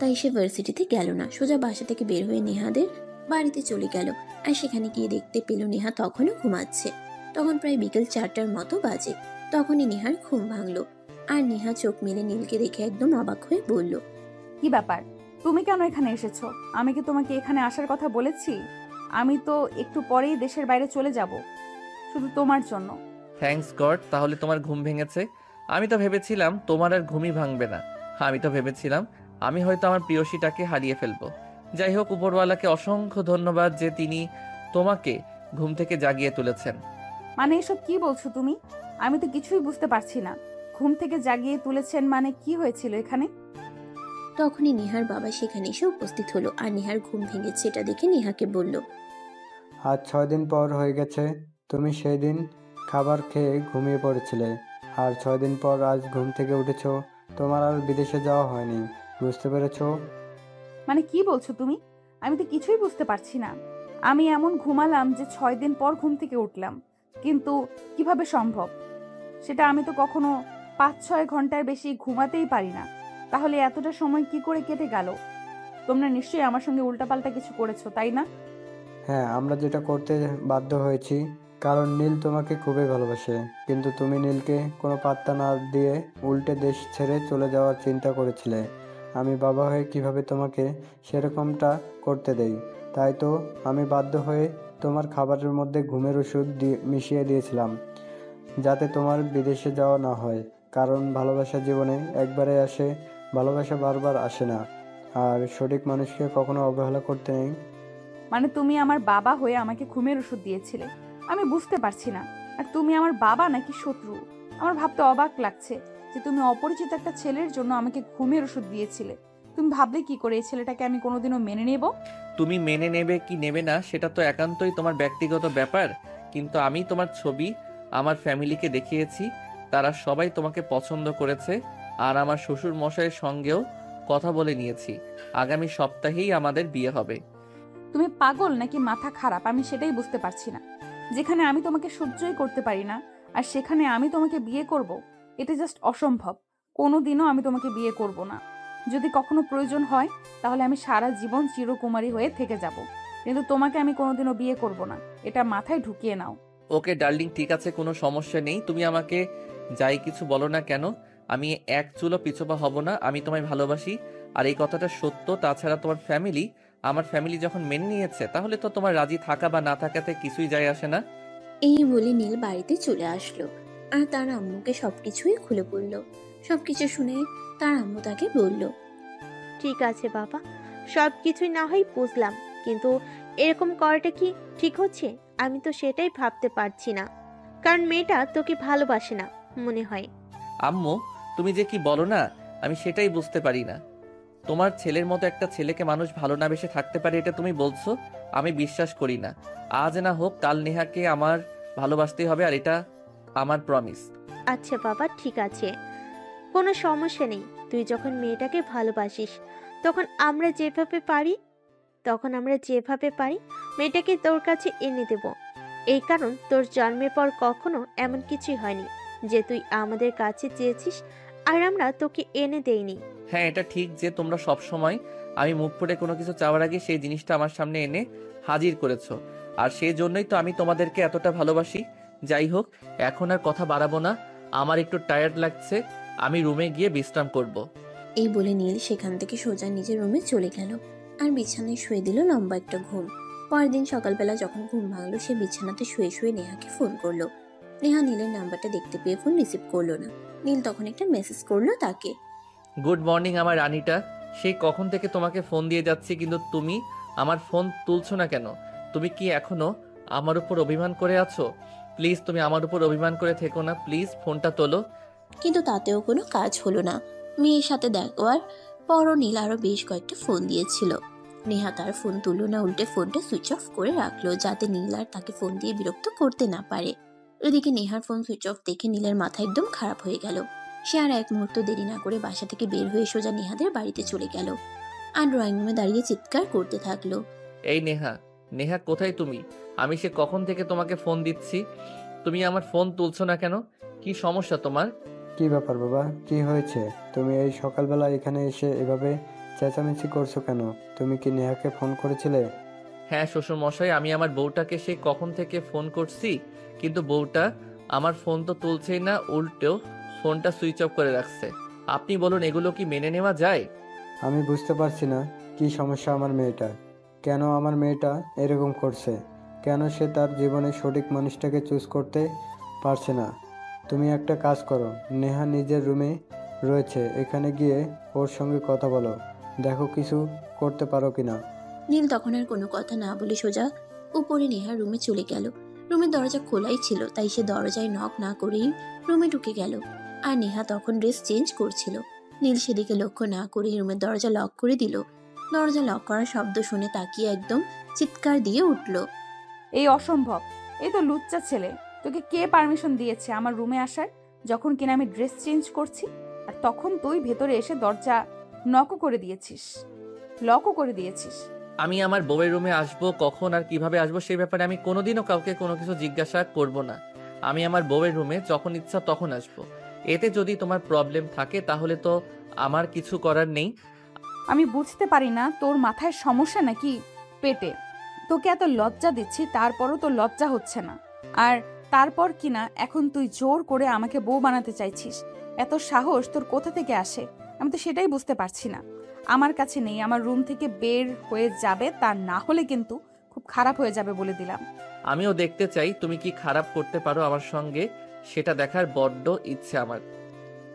তাই সে ভার্সিটিতে গেল না, সোজা বাসা থেকে বের হয়ে নেহাদের বাড়িতে চলে গেল। আর সেখানে গিয়ে দেখতে পেল নেহা তখনও ঘুমাচ্ছে। তখন প্রায় বিকেল 4টার মতো বাজে। তখনই নেহার ঘুম ভাঙলো আর নেহা চোখ মেলে নীলকে দেখে একদম অবাক হয়ে বলল, কি ব্যাপার? তুমি কেন এখানে এসেছো? আমি কি তোমাকে এখানে আসার কথা বলেছি? আমি তো একটু পরেই দেশের বাইরে চলে যাব, শুধু তোমার জন্য। থ্যাঙ্কস গড, তাহলে তোমার ঘুম ভেঙেছে। আমি তো ভেবেছিলাম তোমার আর ঘুমই ভাঙবে না। আমি তো ভেবেছিলাম আমি হয়তো আমার প্রিয়সীটাকে হারিয়ে ফেলবো। যাই হোক, উপরওয়ালাকে অসংখ্য ধন্যবাদ যে তিনি তোমাকে ঘুম থেকে জাগিয়ে তুলেছেন। মানে এসব কি বলছো তুমি? আমি তো কিছুই বুঝতে পারছি না। ঘুম থেকে জাগিয়ে তুলেছেন মানে কি হয়েছিল এখানে? তখনই নেহার বাবা সেখানে এসে উপস্থিত হলো আর নেহার ঘুম ভেঙেছে এটা দেখে নেহাকে বলল, আজ 6 দিন পর হয়ে গেছে। তুমি সেই দিন খাবার খেয়ে ঘুমিয়ে পড়েছিলে, আর 6 দিন পর আজ ঘুম থেকে উঠেছো। তোমার আর বিদেশে যাওয়া হয়নি, বুঝতে পেরেছো? মানে কি বলছো তুমি? আমি তো কিছুই বুঝতে পারছি না। আমি এমন ঘুমালাম যে 6 দিন পর ঘুম থেকে উঠলাম, কিন্তু কিভাবে সম্ভব? সেটা আমি তো কখনো 5-6 ঘন্টার বেশি ঘুমাতেই পারি না। তাহলে এতটা সময় কি করে কেটে গেল? তোমরা নিশ্চয়ই আমার সঙ্গে উল্টাপাল্টা কিছু করেছো, তাই না? হ্যাঁ, আমরা যেটা করতে বাধ্য হয়েছি, কারণ নীল তোমাকে খুবই ভালোবাসে। কিন্তু তুমি নীলকে কোনো পাত্তা না দিয়ে উল্টে দেশ ছেড়ে চলে যাওয়ার চিন্তা করেছিলে। আমি বাবা হয়ে কিভাবে তোমাকে সেরকমটা করতে দেই? তাই তো আমি বাধ্য হয়ে তোমার খাবারের মধ্যে ঘুমের ওষুধ মিশিয়ে দিয়েছিলাম, যাতে তোমার বিদেশে যাওয়া না হয়। কারণ ভালোবাসা জীবনে একবারে আসে, ভালোবাসা বারবার আসে না। আর সঠিক মানুষকে কখনো অবহেলা করতে নেই। মানে তুমি আমার বাবা হয়ে আমাকে ঘুমের ওষুধ দিয়েছিলে? আমি বুঝতে পারছি না। আর তুমি আমার বাবা নাকি শত্রু? আমার ভাবতে অবাক লাগছে যে তুমি অপরিচিত একটা ছেলের জন্য আমাকে ঘুমের ওষুধ দিয়েছিলে। তুমি ভাবলে কি করে এই ছেলেটাকে আমি কোনোদিনও মেনে নেব? তুমি মেনে নেবে কি নেবে না সেটা তো একান্তই তোমার ব্যক্তিগত ব্যাপার। কিন্তু আমি তোমার ছবি আমার ফ্যামিলিকে দেখিয়েছি, তারা সবাই তোমাকে পছন্দ করেছে। আর আমার শ্বশুর মশাইয়ের সঙ্গেও কথা বলে নিয়েছি, আগামী সপ্তাহেই আমাদের বিয়ে হবে। তুমি পাগল নাকি মাথা খারাপ আমি সেটাই বুঝতে পারছি না। যেখানে আমি তোমাকে সহ্যই করতে পারি না, আর সেখানে আমি তোমাকে বিয়ে করব, এটা জাস্ট অসম্ভব। কোনোদিনও আমি তোমাকে বিয়ে করব না। যদি কখনো প্রয়োজন হয় তাহলে আমি সারা জীবন চিরকুমারী হয়ে থেকে যাব, কিন্তু তোমাকে আমি কোনোদিনও বিয়ে করব না, এটা মাথায় ঢুকিয়ে নাও। ওকে ডার্লিং, ঠিক আছে, কোনো সমস্যা নেই। তুমি আমাকে যাই কিছু বলো না কেন, আমি এক চুলো পিছপা হব না। আমি তোমায় ভালোবাসি, আর এই কথাটা সত্য। তাছাড়া তোমার ফ্যামিলি, আমার ফ্যামিলি যখন মেনে নিয়েছে, তাহলে তো তোমার রাজি থাকা বা না থাকাতে কিছুই যায় আসে না। এই বলে নীল বাড়িতে চলে আসলো আর তার আম্মুকে সবকিছুই খুলে বলল। সবকিছু শুনে তার আম্মু তাকে বলল, ঠিক আছে বাবা, সব কিছুই না হয় বুঝলাম, কিন্তু এরকম করাটা কি ঠিক হচ্ছে? আমি তো সেটাই ভাবতে পারছি না, কারণ মেয়েটা তোকে ভালোবাসে না মনে হয়। আম্মু, তুমি যে কি বলো না, আমি সেটাই বুঝতে পারি না। তোমার ছেলের মতো একটা ছেলেকে মানুষ ভালো না বেসে থাকতে পারে, এটা তুমি বলছো? আমি বিশ্বাস করি না। আজ না হোক কাল নেহাকে আমার ভালোবাসতেই হবে, আর এটা আমার প্রমিস। আচ্ছা বাবা, ঠিক আছে, কোনো সমস্যা নেই। তুই যখন মেয়েটাকে ভালোবাসিস, তখন আমরা যেভাবে পারি মেয়েটাকে তোর কাছে এনে দেব। এই কারণ তোর জন্মের পর কখনো এমন কিছুই হয়নি যে তুই আমাদের কাছে চেয়েছিস আর আমরা তোকে এনে দেইনি। হ্যাঁ, এটা ঠিক যে তোমরা সব সময় আমি মুখ ফুটে কোনো কিছু চাওয়ার আগে সেই জিনিসটা আমার সামনে এনে হাজির করেছো, আর সেই জন্যই তো আমি তোমাদেরকে এতটা ভালোবাসি। যাই হোক, এখন আর কথা বাড়াবো না, আমার একটু টায়ার্ড লাগছে, আমি রুমে গিয়ে বিশ্রাম করব। এই বলে নীল সেখান থেকে সোজা নিজের রুমে চলে গেল আর বিছানায় শুয়ে দিল লম্বা একটা ঘুম। পরের দিন সকালবেলা যখন ঘুম ভাঙলো, সে বিছানাতে শুয়ে শুয়ে নেহাকে ফোন করলো। নেহা নীলের নাম্বারটা দেখতে পেয়ে ফোন রিসিভ করলো না। নীল তখন একটা মেসেজ করলো তাকে। গুড মর্নিং আমার রানীটা, সেই কখন থেকে তোমাকে ফোন দিয়ে যাচ্ছি, কিন্তু তুমি আমার ফোন তুলছো না কেন? তুমি কি এখনো আমার উপর অভিমান করে আছো? প্লিজ তুমি আমার উপর অভিমান করে থেকো না, প্লিজ ফোনটা তোলো। কিন্তু তাতেও কোনো কাজ হলো না। মেয়ের সাথে দেখার পরও নীল আরো বেশ কয়েকটা ফোন দিয়েছিল। নেহা তার ফোন তুললো না, উল্টে ফোনটা সুইচ অফ করে রাখলো, যাতে নীল আর তাকে ফোন দিয়ে বিরক্ত করতে না পারে। ওইদিকে নেহার ফোন সুইচ অফ দেখে নীলের মাথা একদম খারাপ হয়ে গেল। সে আর এক মুহূর্ত দেরি না করে বাসা থেকে বের হয়ে সোজা নেহাদের বাড়িতে চলে গেল আর ড্রয়িং রুমে দাঁড়িয়ে চিৎকার করতে থাকলো। এই নেহা, নেহা কোথায় তুমি? আমি সে কখন থেকে তোমাকে ফোন দিচ্ছি, তুমি আমার ফোন তুলছো না কেন? কি সমস্যা তোমার? কি ব্যাপার বাবা, কি হয়েছে? তুমি এই সকালবেলা এখানে এসে এভাবে চেঁচামেচি করছো কেন? তুমি কি নেহাকে ফোন করেছিলে? হ্যাঁ শ্বশুর মশাই, আমি আমার বউটাকে সেই কখন থেকে ফোন করছি, কিন্তু বউটা আমার ফোন তো তুলছেই না, উল্টেও ফোনটা সুইচ অফ করে রাখছে। আপনি বলুন, এগুলো কি মেনে নেওয়া যায়? আমি বুঝতে পারছি না কি সমস্যা আমার মেয়েটার। কেন আমার মেয়েটা এরকম করছে? কেন সে তার জীবনে সঠিক মানুষটাকে চুজ করতে পারছে না? তুমি একটা কাজ করো, নেহা নিজের রুমে রয়েছে, এখানে গিয়ে ওর সঙ্গে কথা বলো, দেখো কিছু করতে পারো কিনা। নীল তখন আর কোনো কথা না বলে সোজা উপরে নেহার রুমে চলে গেল। রুমের দরজা খোলাই ছিল, তাই সে দরজায় নক না করেই রুমে ঢুকে গেল। আর নেহা তখন ড্রেস চেঞ্জ করছিল। নীল সেদিকে লক্ষ্য না করে রুমের দরজা লক করে দিল। দরজা লক করার শব্দ শুনে তাকিয়ে একদম চিৎকার দিয়ে উঠল। এই অসম্ভব, এই তো লুচ্চা ছেলে। তোকে কে পারমিশন দিয়েছে আমার রুমে আসার, যখন কিনা আমি ড্রেস চেঞ্জ করছি? আর তখন তুই ভেতরে এসে দরজা নকও করে দিয়েছিস, লকও করে দিয়েছিস। আমি আমার বউয়ের রুমে আসবো কখন আর কিভাবে আসবো সেই ব্যাপারে আমি কোনোদিনও কাউকে কোনো কিছু জিজ্ঞাসা করব না। আমি আমার বউয়ের রুমে যখন ইচ্ছা তখন আসবো। এতে যদি তোমার প্রবলেম থাকে তাহলে তো আমার কিছু করার নেই। আমি বুঝতে পারি না তোর মাথায় সমস্যা নাকি পেটে। তোকে এত লজ্জা দিচ্ছি, তারপরও তোর লজ্জা হচ্ছে না। আর তারপর কিনা এখন তুই জোর করে আমাকে বউ বানাতে চাইছিস। এত সাহস তোর কোথা থেকে আসে? আমি তো সেটাই বুঝতে পারছি না। আমার কাছে নেই, আমার রুম থেকে বের হয়ে যাবে, তা না হলে কিন্তু খুব খারাপ হয়ে যাবে বলে দিলাম। আমিও দেখতে চাই তুমি কি খারাপ করতে পারো আমার সঙ্গে, সেটা দেখার বড্ড ইচ্ছে আমার।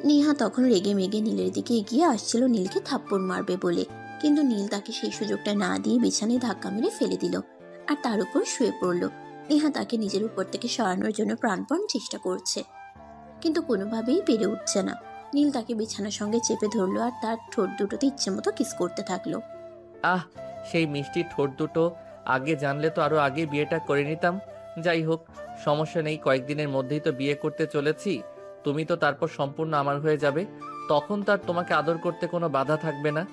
নেহা তখন রেগে মেগে নীলের দিকে এগিয়ে আসছিল নীলকে থাপ্পড় মারবে বলে, কিন্তু নীল তাকে সেই সুযোগটা না দিয়ে বিছানায় ধাক্কা মেরে ফেলে দিল আর তার উপর শুয়ে পড়ল। নেহা তাকে নিজের উপর থেকে সরানোর জন্য প্রাণপণ চেষ্টা করছে, কিন্তু কোনোভাবেই পেরে উঠছে না। নীল তাকে বিছানার সঙ্গে চেপে ধরলো আর তার ঠোঁট দুটোতে ইচ্ছে মতো কিস করতে থাকলো। আহ, সেই মিষ্টি ঠোঁট দুটো আগে জানলে তো আরো আগে বিয়েটা করে নিতাম। যাই হোক, সমস্যা নেই, কয়েকদিনের মধ্যেই তো বিয়ে করতে চলেছি। তুমি তো তারপর সম্পূর্ণ আমার হয়ে যাবে, তখন তার তোমাকে আদর করতে কোনো বাধা থাকবে না।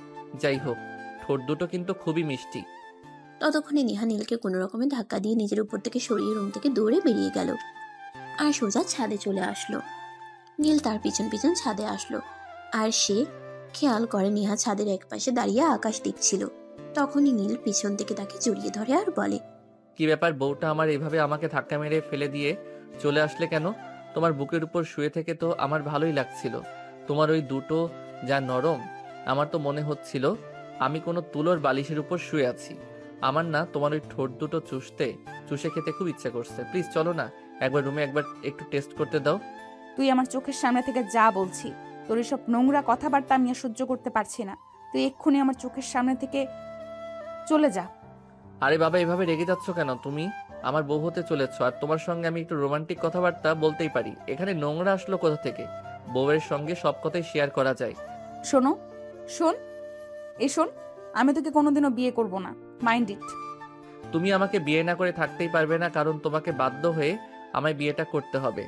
যাই হোক, ঠোঁট দুটো কিন্তু খুবই মিষ্টি। ততক্ষণে নেহা নীলকে কোনো রকমের ধাক্কা দিয়ে নিজের উপর থেকে সরিয়ে রুম থেকে দৌড়ে বেরিয়ে গেল আর সোজা ছাদে চলে আসলো। নীল তার পিছন পিছন ছাদে আসলো আর সে খেয়াল করে নেহা ছাদের একপাশে দাঁড়িয়ে আকাশ দেখছিল। তখনই নীল পিছন থেকে তাকে জড়িয়ে ধরে আর বলে, কি ব্যাপার, বউটা আমার এইভাবে আমাকে ধাক্কা মেরে ফেলে দিয়ে চলে আসলে কেন? তোমার বুকের উপর শুয়ে থেকে তো আমার ভালোই লাগছিল। তোমার ওই দুটো যা নরম, আমার তো মনে হচ্ছিল আমি কোনো তুলোর বালিশের উপর শুয়ে আছি। আমার না তোমার ওই ঠোঁট দুটো চুষে খেতে খুব ইচ্ছা করছে। প্লিজ চলো না, একবার রুমে একবার একটু টেস্ট করতে দাও। তুই আমার চোখের সামনে থেকে যা বলছি, তোর এসব নোংরা কথাবার্তা আমি আর সহ্য করতে পারছি না। তুই এক্ষুনি আমার চোখের সামনে থেকে চলে যা। আরে বাবা, এভাবে রেগে যাচ্ছ কেন? তুমি আমার বউ হতে চলেছো, আর তোমার সঙ্গে আমি একটু রোমান্টিক কথাবার্তা বলতেই পারি। এখানে নোংরা আসলো কোথা থেকে? বউয়ের সঙ্গে সব কথাই শেয়ার করা যায়। শোন, আমি তোকে কোনোদিনও বিয়ে করব না, মাইন্ড ইট। তুমি আমাকে বিয়ে না করে থাকতেই পারবে না, কারণ তোমাকে বাধ্য হয়ে আমায় বিয়েটা করতে হবে।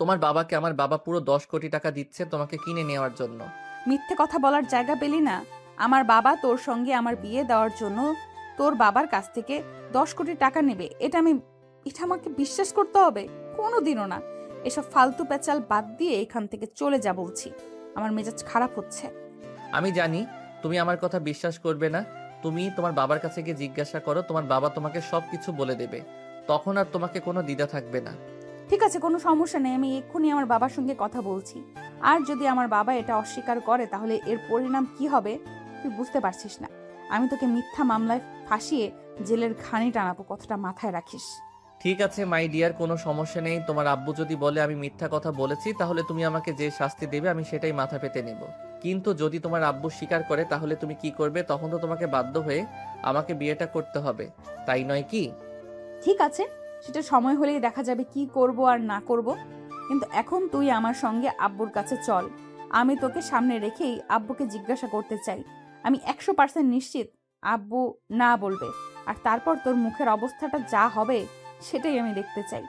তোমার বাবাকে আমার বাবা পুরো 10 কোটি টাকা দিচ্ছে তোমাকে কিনে নেওয়ার জন্য। মিথ্যে কথা বলার জায়গা পেলি না? আমার বাবা তোর সঙ্গে আমার বিয়ে দেওয়ার জন্য তোর বাবার কাছ থেকে 10 কোটি টাকা নেবে? এটা আমাকে বিশ্বাস করতে হবে? কোনোদিনও না। এসব ফালতু পেঁচাল বাদ দিয়ে এখান থেকে চলে যা বলছি, আমার মেজাজ খারাপ হচ্ছে। আমি জানি তুমি আমার কথা বিশ্বাস করবে না। তুমি তোমার বাবার কাছে গিয়ে জিজ্ঞাসা করো, তোমার বাবা তোমাকে সবকিছু বলে দেবে। তখন আর তোমাকে কোনো দ্বিধা থাকবে না। ঠিক আছে, কোনো সমস্যা নেই, আমি এক্ষুনি আমার বাবার সঙ্গে কথা বলছি। আর যদি আমার বাবা এটা অস্বীকার করে তাহলে এর পরিণাম কি হবে তুই বুঝতে পারছিস না। আমি তোকে মিথ্যা মামলায় ফাঁসিয়ে জেলের ঘানি টানাবো, কথাটা মাথায় রাখিস। ঠিক আছে মাই ডিয়ার, কোনো সমস্যা নেই। তোমার আব্বু যদি বলে আমি মিথ্যা কথা বলেছি, তাহলে তুমি আমাকে যে শাস্তি দেবে আমি সেটাই মাথা পেতে নেব। কিন্তু যদি তোমার আব্বু স্বীকার করে তাহলে তুমি কি করবে? তখন তো তোমাকে বাধ্য হয়ে আমাকে বিয়েটা করতে হবে, তাই নয় কি? ঠিক আছে, সেটা সময় হলেই দেখা যাবে কি করব আর না করব। কিন্তু এখন তুই আমার সঙ্গে আব্বুর কাছে চল। আমি তোকে সামনে রেখেই আব্বুকে জিজ্ঞাসা করতে চাই। আমি 100% নিশ্চিত আব্বু না বলবে, আর তারপর তোর মুখের অবস্থাটা যা হবে সেটাই আমি দেখতে চাই।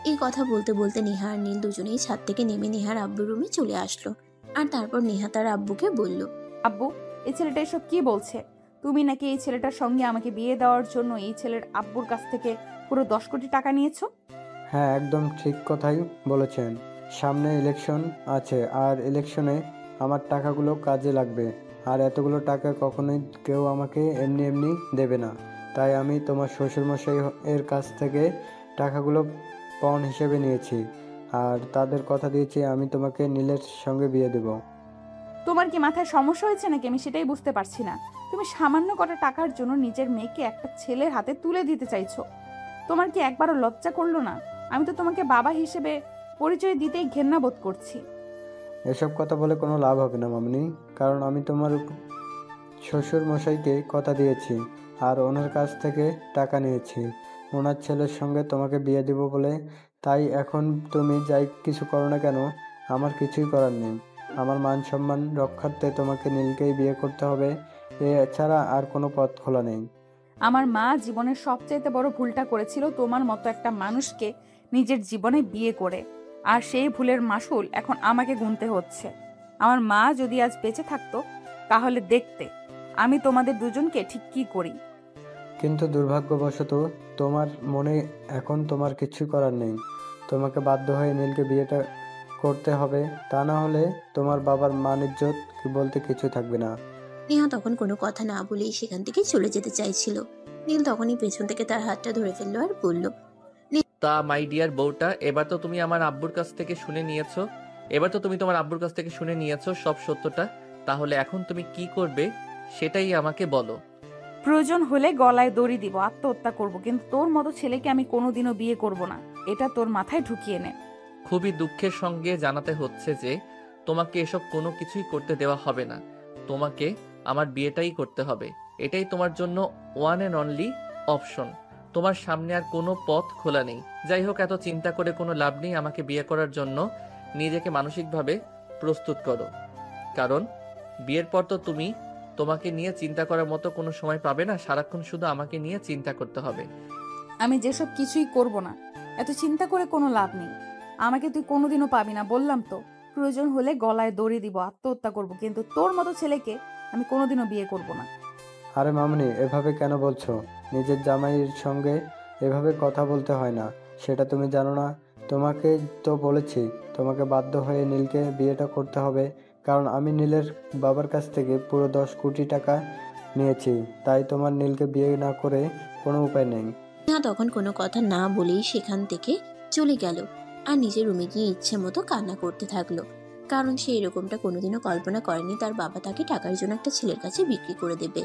এই কথা বলতে বলতে নেহা আর নীল দুজনেই ছাদ থেকে নেমে নেহার আব্বুর রুমে চলে আসলো। আর তারপর নেহা তার আব্বুকে বলল, আব্বু, এই ছেলেটা এসব কি বলছে? তুমি নাকি এই ছেলেটার সঙ্গে আমাকে বিয়ে দেওয়ার জন্য এই ছেলের আব্বুর কাছ থেকে পুরো 10 কোটি টাকা নিয়েছো? হ্যাঁ, একদম ঠিক কথাই বলেছেন। সামনে ইলেকশন আছে, আর ইলেকশনে আমার টাকাগুলো কাজে লাগবে। আর এতগুলো টাকা কখনোই কেউ আমাকে এমনি এমনি দেবে না। তাই আমি তোমার শ্বশুরমশাই এর কাছ থেকে টাকাগুলো পণ হিসেবে নিয়েছি, আর তাদের কথা দিয়েছি আমি তোমাকে নীলের সঙ্গে বিয়ে দেব। তোমার কি মাথায় সমস্যা হয়েছে নাকি? আমি সেটাই বুঝতে পারছি না। তুমি সামান্য কটা টাকার জন্য নিজের মেয়েকে একটা ছেলের হাতে তুলে দিতে চাইছো। তোমার কি একবারও লজ্জা করলো না? আমি তো তোমাকে বাবা হিসেবে পরিচয় দিতেই ঘেন্না বোধ করছি। এসব কথা বলে কোনো লাভ হবে না মামনি, কারণ আমি তোমার শ্বশুর মশাইকে কথা দিয়েছি আর ওনার কাছ থেকে টাকা নিয়েছি ওনার ছেলের সঙ্গে তোমাকে বিয়ে দেব বলে। তাই এখন তুমি যাই কিছু করো না কেন, আমার কিছুই করার নেই। আমার মান সম্মান রক্ষার্থে তোমাকে নীলকেই বিয়ে করতে হবে, এছাড়া আর কোনো পথ খোলা নেই। আমার মা জীবনের সবচাইতে বড় ভুলটা করেছিল তোমার মতো একটা মানুষকে নিজের জীবনে বিয়ে করে, আর সেই ভুলের মাসুল এখন আমাকে গুনতে হচ্ছে। আমার মা যদি আজ বেঁচে থাকতো তাহলে দেখতে আমি তোমাদের দুজনকে ঠিক কি করি। কিন্তু দুর্ভাগ্যবশত তোমার মনে এখন তোমার কিছু করার নেই। তোমাকে বাধ্য হয়ে নীলকে বিয়েটা করতে হবে, তা না হলে তোমার বাবার মান ইজ্জত বলতে কিছু থাকবে না। নেহা তখন কোনো কথা না বলেই সেখান থেকে চলে যেতে চাইছিল। নীল তখনই পেছন থেকে তার হাতটা ধরে ফেললো আর বলল, তা মাই ডিয়ার বউটা, এবার তো তুমি আমার আব্বুর কাছ থেকে শুনে নিয়েছো। তোমার আব্বুর কাছ থেকে শুনে নিয়েছো সব সত্যটা। তাহলে এখন তুমি কি করবে সেটাই আমাকে বলো। প্রয়োজন হলে গলায় দড়ি দিব, আত্মহত্যা করব, কিন্তু তোর মতো ছেলেকে আমি কোনোদিনও বিয়ে করব না, এটা তোর মাথায় ঢুকিয়ে নে। খুবই দুঃখের সঙ্গে জানাতে হচ্ছে যে তোমাকে এসব কোনো কিছুই করতে দেওয়া হবে না। তোমাকে আমার বিয়েটাই করতে হবে, এটাই তোমার জন্য ওয়ান অ্যান্ড অনলি অপশন। তোমার সামনে আর কোনো পথ খোলা নেই। যাই হোক, এত চিন্তা করে কোনো লাভ নেই। আমাকে বিয়ে করার জন্য নিজেকে মানসিকভাবে প্রস্তুত করো, কারণ বিয়ের পর তো তোমাকে নিয়ে চিন্তা করার মতো কোনো সময় পাবে না। সারাক্ষণ শুধু আমাকে নিয়ে চিন্তা করতে হবে। আমি যেসব কিছুই করব না, এত চিন্তা করে কোনো লাভ নেই। আমাকে তুই কোনোদিনও পাবি না, বললাম তো। প্রয়োজন হলে গলায় দড়ি দিব, আত্মহত্যা করব, কিন্তু তোর মতো ছেলেকে আমি কোনোদিনও বিয়ে করব না। আরে মামুনি, এভাবে কেন বলছো? নিজের জামাইয়ের সঙ্গে এভাবে কথা বলতে হয় না, সেটা তুমি জানো না? তোমাকে তো বলেছি তোমাকে বাধ্য হয়ে নীলকে বিয়েটা করতে হবে, কারণ আমি নীলের বাবার কাছ থেকে পুরো 10 কোটি টাকা নিয়েছি। তাই তোমার নীলকে বিয়ে না করে কোনো উপায় নেই। নেহা তখন কোনো কথা না বলেই সেখান থেকে চলে গেল আর নিজের রুমে গিয়ে ইচ্ছে মতো কান্না করতে থাকলো, কারণ সে এরকমটা কোনোদিনও কল্পনা করেনি তার বাবা তাকে টাকার জন্য একটা ছেলের কাছে বিক্রি করে দেবে,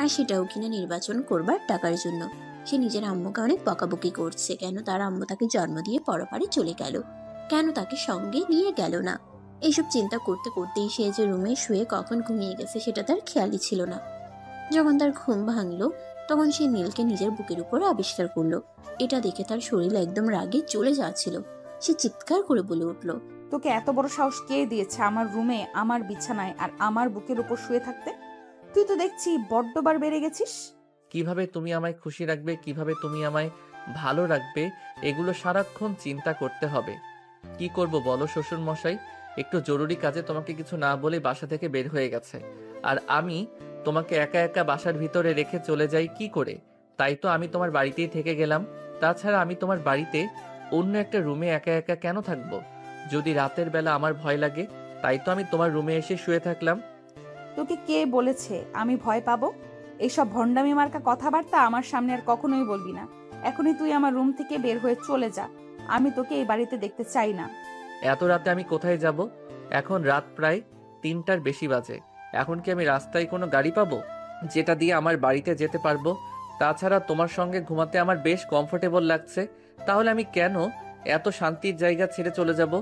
আর সেটাও কিনা নির্বাচন করবার টাকার জন্য। সে নিজের আম্মুকে অনেক বকাবকি করছে, কেন তার আম্মু তাকে জন্ম দিয়ে পরপারে চলে গেল, কেন তাকে সঙ্গে নিয়ে গেল না। এইসব চিন্তা করতে করতেই সে যে রুমে শুয়ে কখন ঘুমিয়ে গেছে সেটা তার খেয়ালই ছিল না। যখন তার ঘুম ভাঙলো তখন সে নীলকে নিজের বুকের উপর আবিষ্কার করলো। এটা দেখে তার শরীর একদম রাগে চলে যাচ্ছিল। সে চিৎকার করে বলে উঠল, তোকে এত বড় সাহস কে দিয়েছে আমার রুমে, আমার বিছানায় আর আমার বুকের উপর শুয়ে থাকতে? তুই তো দেখছি বড্ডবার বেড়ে গেছিস। কিভাবে তুমি আমায় খুশি রাখবে, কিভাবে তুমি আমায় ভালো রাখবে, এগুলো সারাক্ষণ চিন্তা করতে হবে। কি করব বলো শ্বশুর মশাই, একটু জরুরি কাজে তোমাকে কিছু না বলে বাসা থেকে বের হয়ে গেছে, আর আমি তোমাকে একা একা বাসার ভিতরে রেখে চলে যাই কি করে? তাই তো আমি তোমার বাড়িতেই থেকে গেলাম। তাছাড়া আমি তোমার বাড়িতে অন্য একটা রুমে একা একা কেন থাকবো? যদি রাতের বেলা আমার ভয় লাগে, তাই তো আমি তোমার রুমে এসে শুয়ে থাকলাম। তোকে কে বলেছে আমি ভয় পাবো? এইসব ভণ্ডামি মার্কা কথাবার্তা আমার সামনে আর কখনোই বলবি না। এখনই তুই আমার রুম থেকে বের হয়ে চলে যা। আমি তোকে এই বাড়িতে দেখতে চাই না। এত রাতে আমি কোথায় যাব? এখন রাত প্রায় 3টার বেশি বাজে। এখন কি আমি রাস্তায় কোনো গাড়ি পাবো যেটা দিয়ে আমার বাড়িতে যেতে পারবো? তাছাড়া তোমার সঙ্গে ঘুমাতে আমার বেশ কমফোর্টেবল লাগছে। তাহলে আমি কেন এত শান্তির জায়গা ছেড়ে চলে যাব?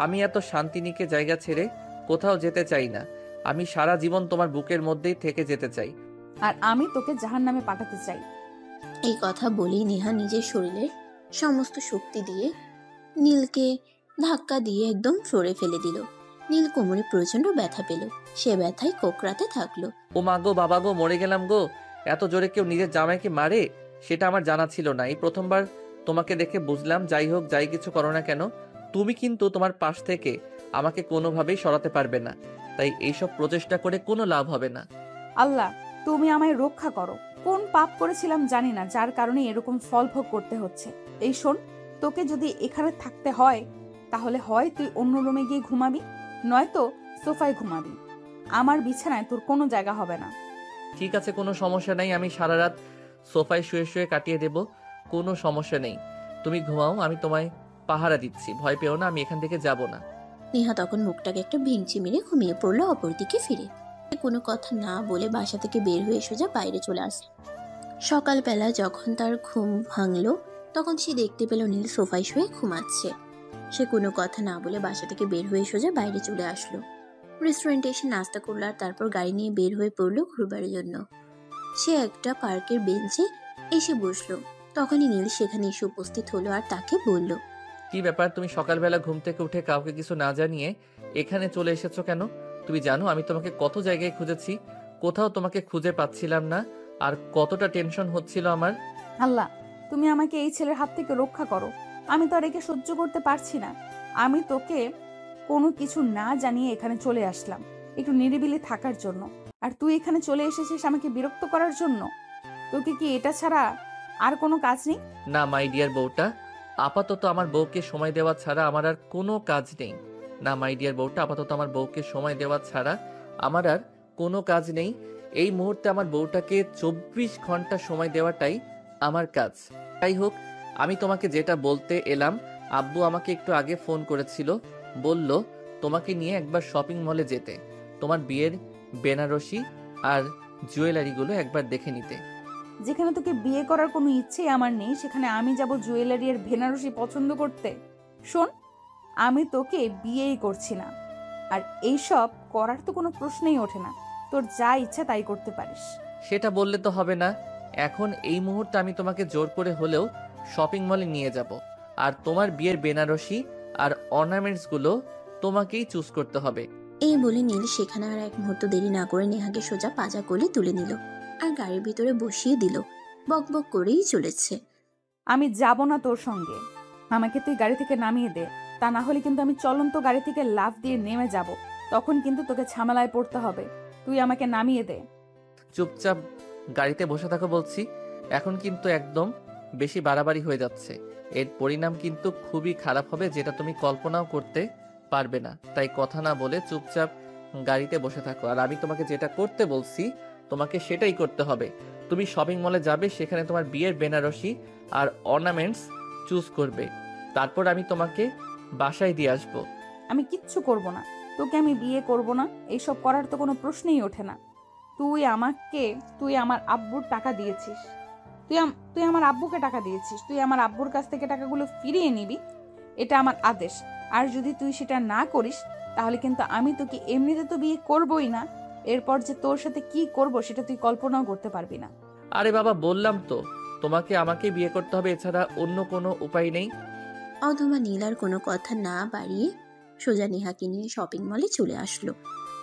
আমি এত শান্তিনিকে জায়গা ছেড়ে কোথাও যেতে চাই না। আমি সারা জীবন তোমার বুকের মধ্যেই থেকে যেতে চাই। আর আমি তোকে জাহান্নামে পাঠাতে চাই। এই কথা বলেই নেহা নিজের শরীরের সমস্ত শক্তি দিয়ে নীলকে ধাক্কা দিয়ে একদম ফ্লোরে ফেলে দিল। নীল কোমরে প্রচন্ড ব্যথা পেল, সে ব্যথায় কোকড়াতে থাকলো। ও মা গো, বাবা গো, মরে গেলাম গো! এত জোরে কেউ নিজের জামাইকে মারে? সেটা আমার জানা ছিল না। এই প্রথমবার তোমাকে দেখে বুঝলাম। যাই হোক, যাই কিছু করো না কেন, তুমি কিন্তু তোমার পাশ থেকে আমাকে কোনোভাবেই সরাতে পারবে না। তাই এইসব প্রচেষ্টা করে কোনো লাভ হবে না। আল্লাহ, তুমি আমায় রক্ষা করো। কোন পাপ করেছিলাম জানি না, যার কারণে এরকম ফল ভোগ করতে হচ্ছে। এই শোন, তোকে যদি এখানে থাকতে হয় তাহলে হয় তুই অন্য রুমে গিয়ে ঘুমাবি, নয়তো সোফায় ঘুমাবি। আমার বিছানায় তোর কোনো জায়গা হবে না। ঠিক আছে, কোনো সমস্যা নেই। আমি সারা রাত সোফায় শুয়ে শুয়ে কাটিয়ে দেব, কোনো সমস্যা নেই। তুমি ঘুমাও, আমি তোমায় পাহারা দিচ্ছি। ভয় পেও না, আমি এখান থেকে যাব না। নেহা তখন মুখটাকে একটা ভেঙচি মেরে ঘুমিয়ে পড়লো অপর দিকে ফিরে। কোনো কথা না বলে বাসা থেকে বের হয়ে সোজা বাইরে চলে আসলো। সকালবেলা যখন তার ঘুম ভাঙলো তখন সে দেখতে পেল নীল সোফায় শুয়ে ঘুমাচ্ছে। সে কোনো কথা না বলে বাসা থেকে বের হয়ে সোজা বাইরে চলে আসলো। রেস্টুরেন্টে এসে নাস্তা করলো আর তারপর গাড়ি নিয়ে বের হয়ে পড়লো ঘুরবার জন্য। সে একটা পার্কের বেঞ্চে এসে বসলো। তখনই নীল সেখানে এসে উপস্থিত হলো আর তাকে বলল, কি ব্যাপার, তুমি সকালবেলা ঘুম থেকে উঠে কাউকে কিছু না জানিয়ে এখানে চলে এসেছো কেন? তুমি জানো আমি তোমাকে কত জায়গায় খুঁজেছি, কোথাও তোমাকে খুঁজে পাচ্ছিলাম না, আর কতটা টেনশন হচ্ছিল আমার। আল্লাহ, তুমি আমাকে এই ছেলের হাত থেকে রক্ষা করো। আমি তো আর একে সহ্য করতে পারছি না। আমি তোকে কোনো কিছু না জানিয়ে এখানে চলে আসলাম একটু নিরিবিলি থাকার জন্য, আর তুই এখানে চলে এসেছিস আমাকে বিরক্ত করার জন্য। তোকে কি এটা ছাড়া আর কোনো কাজ নেই? না মাই ডিয়ার বউটা, আপাতত আমার বউকে সময় দেওয়া ছাড়া আমার আর কোনো কাজ নেই। না মাই ডিয়ার বউটা, আপাতত আমার বউকে সময় দেওয়া ছাড়া আমার আর কোনো কাজ নেই। এই মুহূর্তে আমার বউটাকে 24 ঘন্টা সময় দেওয়াটাই আমার কাজ। যাই হোক, আমি তোমাকে যেটা বলতে এলাম, আব্বু আমাকে একটু আগে ফোন করেছিল, বলল তোমাকে নিয়ে একবার শপিং মলে যেতে, তোমার বিয়ের বেনারসি আর জুয়েলারিগুলো একবার দেখে নিতে। যেখানে তোকে বিয়ে করার কোনো ইচ্ছেই আমার নেই, সেখানে আমি যাব জুয়েলারি আর বেনারসি পছন্দ করতে? শোন, আমি তোকে বিয়েই করছি না, আর এইসব করার তো কোনো প্রশ্নই ওঠে না। তোর যা ইচ্ছা তাই করতে পারিস। সেটা বললে তো হবে না। এখন এই মুহূর্তে আমি তোমাকে জোর করে হলেও শপিং মলে নিয়ে যাব, আর তোমার বিয়ের বেনারসি আর অর্নামেন্টসগুলো তোমাকেই চুজ করতে হবে। এই বলে নীল সেখানে আর এক মুহূর্ত দেরি না করে নেহাকে সোজা পাজা কোলে তুলে নিল আর গাড়ির ভিতরে বসিয়ে দিল। বক বক করেই চলেছে। আমি যাব না তোর সঙ্গে। আমাকে তুই গাড়ি থেকে নামিয়ে দে, তা না হলে কিন্তু আমি চলন্ত গাড়ি থেকে লাফ দিয়ে নেমে যাব। তখন কিন্তু তোকে ঝামেলায় পড়তে হবে। তুই আমাকে নামিয়ে দে। চুপচাপ গাড়িতে বসে থাকো বলছি। এখন কিন্তু একদম বেশি বাড়াবাড়ি হয়ে যাচ্ছে। এর পরিণাম কিন্তু খুবই খারাপ হবে, যেটা তুমি কল্পনাও করতে পারবে না। তাই কথা না বলে চুপচাপ গাড়িতে বসে থাকো। আর আমি তোমাকে যেটা করতে বলছি তোমাকে সেটাই করতে হবে। তুমি শপিং মলে যাবে, সেখানে তোমার বিয়ের বেনারসি আর অর্নামেন্টস চুজ করবে। তারপর আমি তোমাকে বাসায় দিয়ে আসবো। আমি কিচ্ছু করব না, তোকে আমি বিয়ে করব না, এইসব করার তো কোনো প্রশ্নই ওঠে না। তুই আমার আব্বুর টাকা দিয়েছিস, তুই আমার আব্বুকে টাকা দিয়েছিস, তুই আমার আব্বুর কাছ থেকে টাকাগুলো ফিরিয়ে নিবি, এটা আমার আদেশ। আর যদি তুই সেটা না করিস তাহলে কিন্তু আমি তোকে এমনিতে তো বিয়ে করবই না, এরপর যে তোর সাথে কি করব সেটা তুই কল্পনাও করতে পারবি না। আরে বাবা, বললাম তো তোমাকে আমাকে বিয়ে করতে হবে, এছাড়া অন্য কোনো উপায় নেই। অধমা নীল আর কোনো কথা না বাড়িয়ে সোজা নেহাকে নিয়ে শপিং মলে চলে আসলো।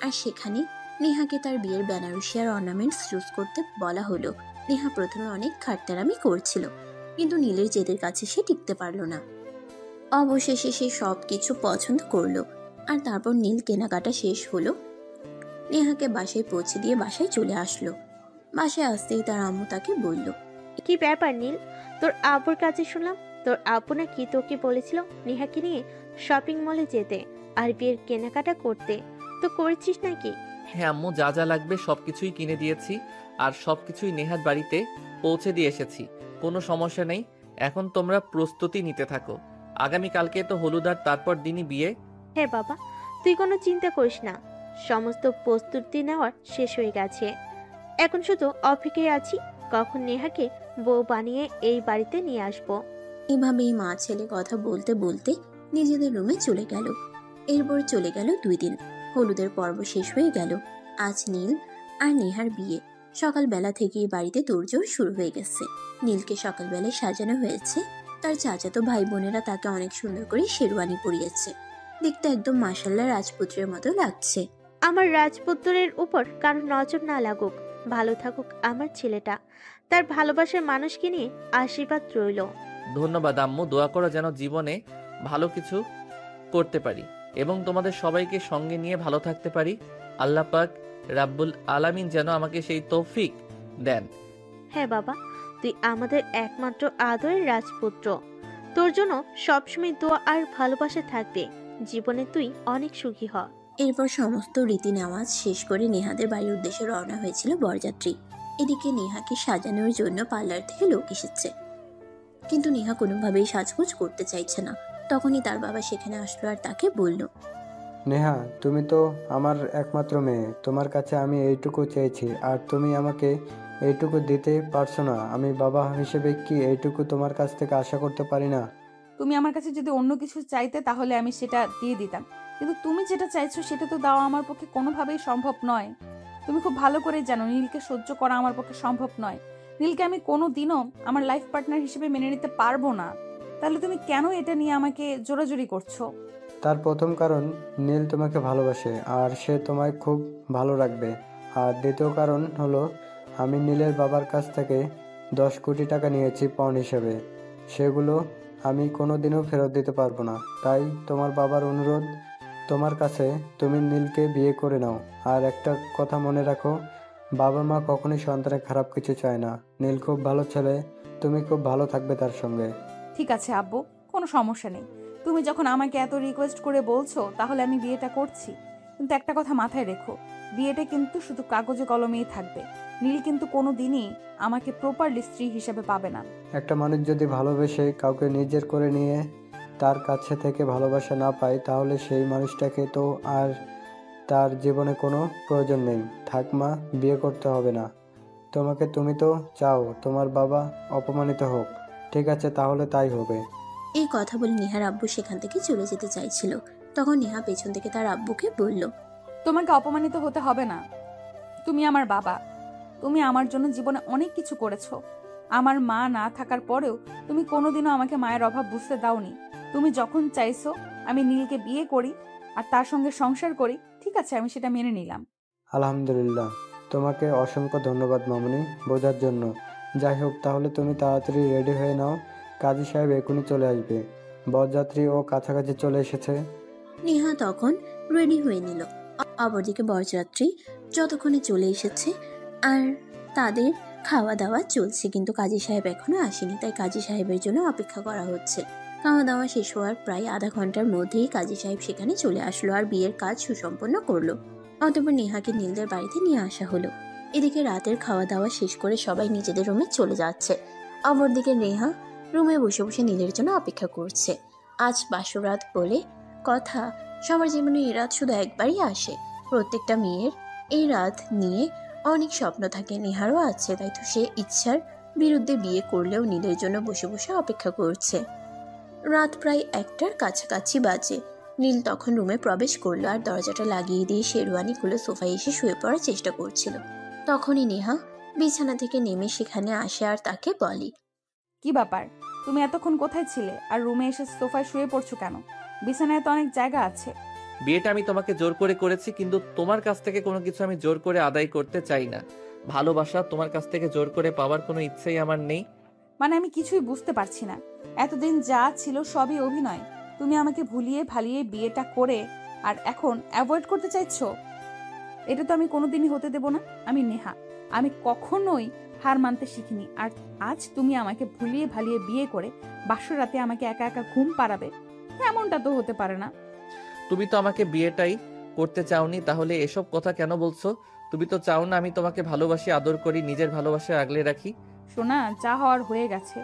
আর সেখানে নেহাকে তার বিয়ের বেনারসি আর অর্নামেন্টস চুজ করতে বলা হলো। নেহা প্রথমে অনেক খাটতারামি করছিল, কিন্তু নীলের জেদের কাছে সে টিকতে পারল না। অবশেষে সে সব কিছু পছন্দ করলো। আর তারপর নীল কেনাকাটা শেষ হলো, নেহাকে বাসায় পৌঁছে দিয়ে বাসায় চলে আসলো। বাসায় আসতেই তার আম্মু তাকে বলল, কি ব্যাপার নীল, তোর আব্বুর কাছে শুনলাম তোর আব্বু নাকি তোকে বলেছিল নেহাকে নিয়ে শপিং মলে যেতে আর বিয়ের কেনাকাটা করতে, তো করেছিস নাকি? হ্যাঁ আম্মু, যা যা লাগবে সবকিছুই কিনে দিয়েছি আর সবকিছুই নেহার বাড়িতে পৌঁছে দিয়ে এসেছি। কোনো সমস্যা নেই। এখন তোমরা প্রস্তুতি নিতে থাকো। আগামীকালকে তো হলুদ আর তারপর দিনই বিয়ে। হ্যাঁ বাবা, তুই কোনো চিন্তা করিস না, সমস্ত প্রস্তুতি নেওয়ার শেষ হয়ে গেছে। এখন শুধু অপেক্ষায় আছি কখন নেহাকে বউ বানিয়ে এই বাড়িতে নিয়ে আসবো। এভাবেই মা ছেলে কথা বলতে বলতে নিজেদের রুমে চলে গেল। এরপর চলে গেল 2 দিন। হলুদের পর্ব শেষ হয়ে গেল। আজ নীল আর নেহার বিয়ে। সকালবেলা থেকেই বাড়িতে তোড়জোড় শুরু হয়ে গেছে। নীলকে সকালবেলায় সাজানো হয়েছে। তার চাচাতো ভাই বোনেরা তাকে অনেক সুন্দর করে শেরওয়ানি পরিয়েছে। দেখতে একদম মাশাআল্লাহ রাজপুত্রের মতো লাগছে। আমার রাজপুত্রের উপর কারো নজর না লাগুক, ভালো থাকুক আমার ছেলেটা। তার ভালোবাসার মানুষকে নিয়ে আশীর্বাদ রইল। ধন্যবাদ আম্মু, দোয়া করো যেন জীবনে ভালো কিছু করতে পারি এবং তোমাদের সবাইকে সঙ্গে নিয়ে ভালো থাকতে পারি। আল্লাহ পাক রাব্বুল আলামিন যেন আমাকে সেই তৌফিক দেন। হ্যাঁ বাবা, তুই আমাদের একমাত্র আদরের রাজপুত্র। তোর জন্য সবসময় দোয়া আর ভালোবাসা থাকবে। জীবনে তুই অনেক সুখী হ। এরপর সমস্ত রীতি নেওয়াজ শেষ করে নেহাদের বাড়ির উদ্দেশ্যে রওনা হয়েছিল বরযাত্রী। এদিকে নেহাকে সাজানোর জন্য পার্লার থেকে লোক এসেছে, কিন্তু নেহা কোনোভাবেই সাজগোজ করতে চাইছে না। তখনই তার বাবা সেখানে আসলো আর তাকে বলল, নেহা, তুমি তো আমার একমাত্র মেয়ে, তোমার কাছে আমি এইটুকু চেয়েছি আর তুমি আমাকে এইটুকু দিতে পারছো না। আমি বাবা হিসেবে কি এইটুকু তোমার কাছ থেকে আশা করতে পারি না? তুমি আমার কাছে যদি অন্য কিছু চাইতে তাহলে আমি সেটা দিয়ে দিতাম, কিন্তু তুমি যেটা চাইছো সেটা তো দেওয়া আমার পক্ষে কোনোভাবেই সম্ভব নয়। তুমি খুব ভালো করে জানো নীলকে সহ্য করা আমার পক্ষে সম্ভব নয়। নীলকে আমি কোনো দিনও আমার লাইফ পার্টনার হিসেবে মেনে নিতে পারবো না। তাহলে তুমি কেন এটা নিয়ে আমাকে জোরাজুরি করছো? তার প্রথম কারণ, নীল তোমাকে ভালোবাসে আর সে তোমায় খুব ভালো রাখবে। আর দ্বিতীয় কারণ হলো, আমি নীলের বাবার কাছ থেকে 10 কোটি টাকা নিয়েছি পণ হিসেবে। সেগুলো আমি কোনোদিনও ফেরত দিতে পারবো না। তাই তোমার বাবার অনুরোধ তোমার কাছে, তুমি নীলকে বিয়ে করে নাও। আর একটা কথা মনে রাখো, বাবা মা কখনোই সন্তানের খারাপ কিছু চায় না। নীল খুব ভালো ছেলে, তুমি খুব ভালো থাকবে তার সঙ্গে। ঠিক আছে আব্বু, কোনো সমস্যা নেই। তুমি যখন আমাকে এত রিকোয়েস্ট করে বলছো তাহলে আমি বিয়েটা করছি, কিন্তু একটা কথা মাথায় রেখো, বিয়েটা কিন্তু শুধু কাগজে কলমেই থাকবে। নীল কিন্তু কোনো দিনই আমাকে প্রপারলি স্ত্রী হিসেবে পাবে না। একটা মানুষ যদি ভালোবেসে কাউকে নিজের করে নিয়ে তার কাছে থেকে ভালোবাসা না পায়, তাহলে সেই মানুষটাকে তো আর তার জীবনে কোনো প্রয়োজন নেই। থাক মা, বিয়ে করতে হবে না তোমাকে। তুমি তো চাও তোমার বাবা অপমানিত হোক। ঠিক আছে, তাহলে তাই হবে। এই কথা বলে নেহার আব্বু সেখান থেকে চলে যেতে চাইছিল। তখন নেহা পেছন থেকে তার আব্বুকে বলল, তোমাকে অপমানিত হতে হবে না। তুমি আমার বাবা, তুমি আমার জন্য জীবনে অনেক কিছু করেছো। আমার মা না থাকার পরেও তুমি কোনোদিনও আমাকে মায়ের অভাব বুঝতে দাওনি। তুমি যখন চাইছো আমি নীলকে বিয়ে করি আর তার সঙ্গে সংসার করি, ঠিক আছে, আমি সেটা মেনে নিলাম। আলহামদুলিল্লাহ, তোমাকে অসংখ্য ধন্যবাদ মামুনি বোঝার জন্য। যাই হোক, তাহলে তুমি তাড়াতাড়ি রেডি হয়ে নাও, কাজী সাহেব এখনই চলে আসবে। বরযাত্রী ও কাছাকাছি চলে এসেছে। নেহা তখন রেডি হয়ে নিল। অপরদিকে বরযাত্রী যতক্ষণে চলে এসেছে আর তাদের খাওয়া দাওয়া চলছে, কিন্তু কাজী সাহেব এখনো আসেনি, তাই কাজী সাহেবের জন্য অপেক্ষা করা হচ্ছে। খাওয়া দাওয়া শেষ হওয়ার প্রায় আধা ঘন্টার মধ্যেই কাজী সাহেব সেখানে চলে আসলো আর বিয়ের কাজ সুসম্পন্ন করলো। অতঃপর নেহাকে নীলদের বাড়িতে নিয়ে আসা হলো। এদিকে রাতের খাওয়া দাওয়া শেষ করে সবাই নিজেদের রুমে চলে যাচ্ছে। অপরদিকে নেহা রুমে বসে বসে নীলের জন্য অপেক্ষা করছে। আজ বাসরাত বলে কথা, সবার জীবনে এই রাত শুধু একবারই আসে। প্রত্যেকটা মেয়ের এই রাত নিয়ে অনেক স্বপ্ন থাকে, নেহারও আছে। তাই তো সে ইচ্ছার বিরুদ্ধে বিয়ে করলেও নীলের জন্য বসে বসে অপেক্ষা করছে। রাত প্রায় 1টার কাছাকাছি বাজে। নীল তখন রুমে প্রবেশ করলো আর দরজাটা লাগিয়ে দিয়ে শেরওয়ানি খুলে সোফায় এসে শুয়ে পড়ার চেষ্টা করছিল। তখনই নেহা বিছানা থেকে নেমে সেখানে আসে আর তাকে বলে, কি ব্যাপার, তুমি এতক্ষণ কোথায় ছিলে আর রুমে এসে সোফায় শুয়ে পড়ছো কেন? বিছানায় তো অনেক জায়গা আছে। বিয়েটা আমি তোমাকে জোর করে করেছি, কিন্তু তোমার কাছ থেকে কোনো কিছু আমি জোর করে আদায় করতে চাই না। ভালোবাসা তোমার কাছ থেকে জোর করে পাওয়ার কোনো ইচ্ছেই আমার নেই। মানে আমি কিছুই বুঝতে পারছি না। এতদিন যা ছিল সবই অভিনয়। তুমি আমাকে ভুলিয়ে ভালিয়ে বিয়েটা করে আর এখন অ্যাভয়েড করতে চাইছো। এটা তো আমি কোনোদিনই হতে দেব না। আমি নেহা, আমি কখনোই হার মানতে শিখিনি। আর আজ তুমি আমাকে ভুলিয়ে ভালিয়ে বিয়ে করে বাসরাতে আমাকে একা একা ঘুম পাড়াবে, এমনটা তো হতে পারে না। তুমি তো আমাকে বিয়েটাই করতে চাওনি, তাহলে এসব কথা কেন বলছো? তুমি তো চাও না আমি তোমাকে ভালোবাসি, আদর করি, নিজের ভালোবাসা আগলে রাখি। শোনা, যা হওয়ার হয়ে গেছে,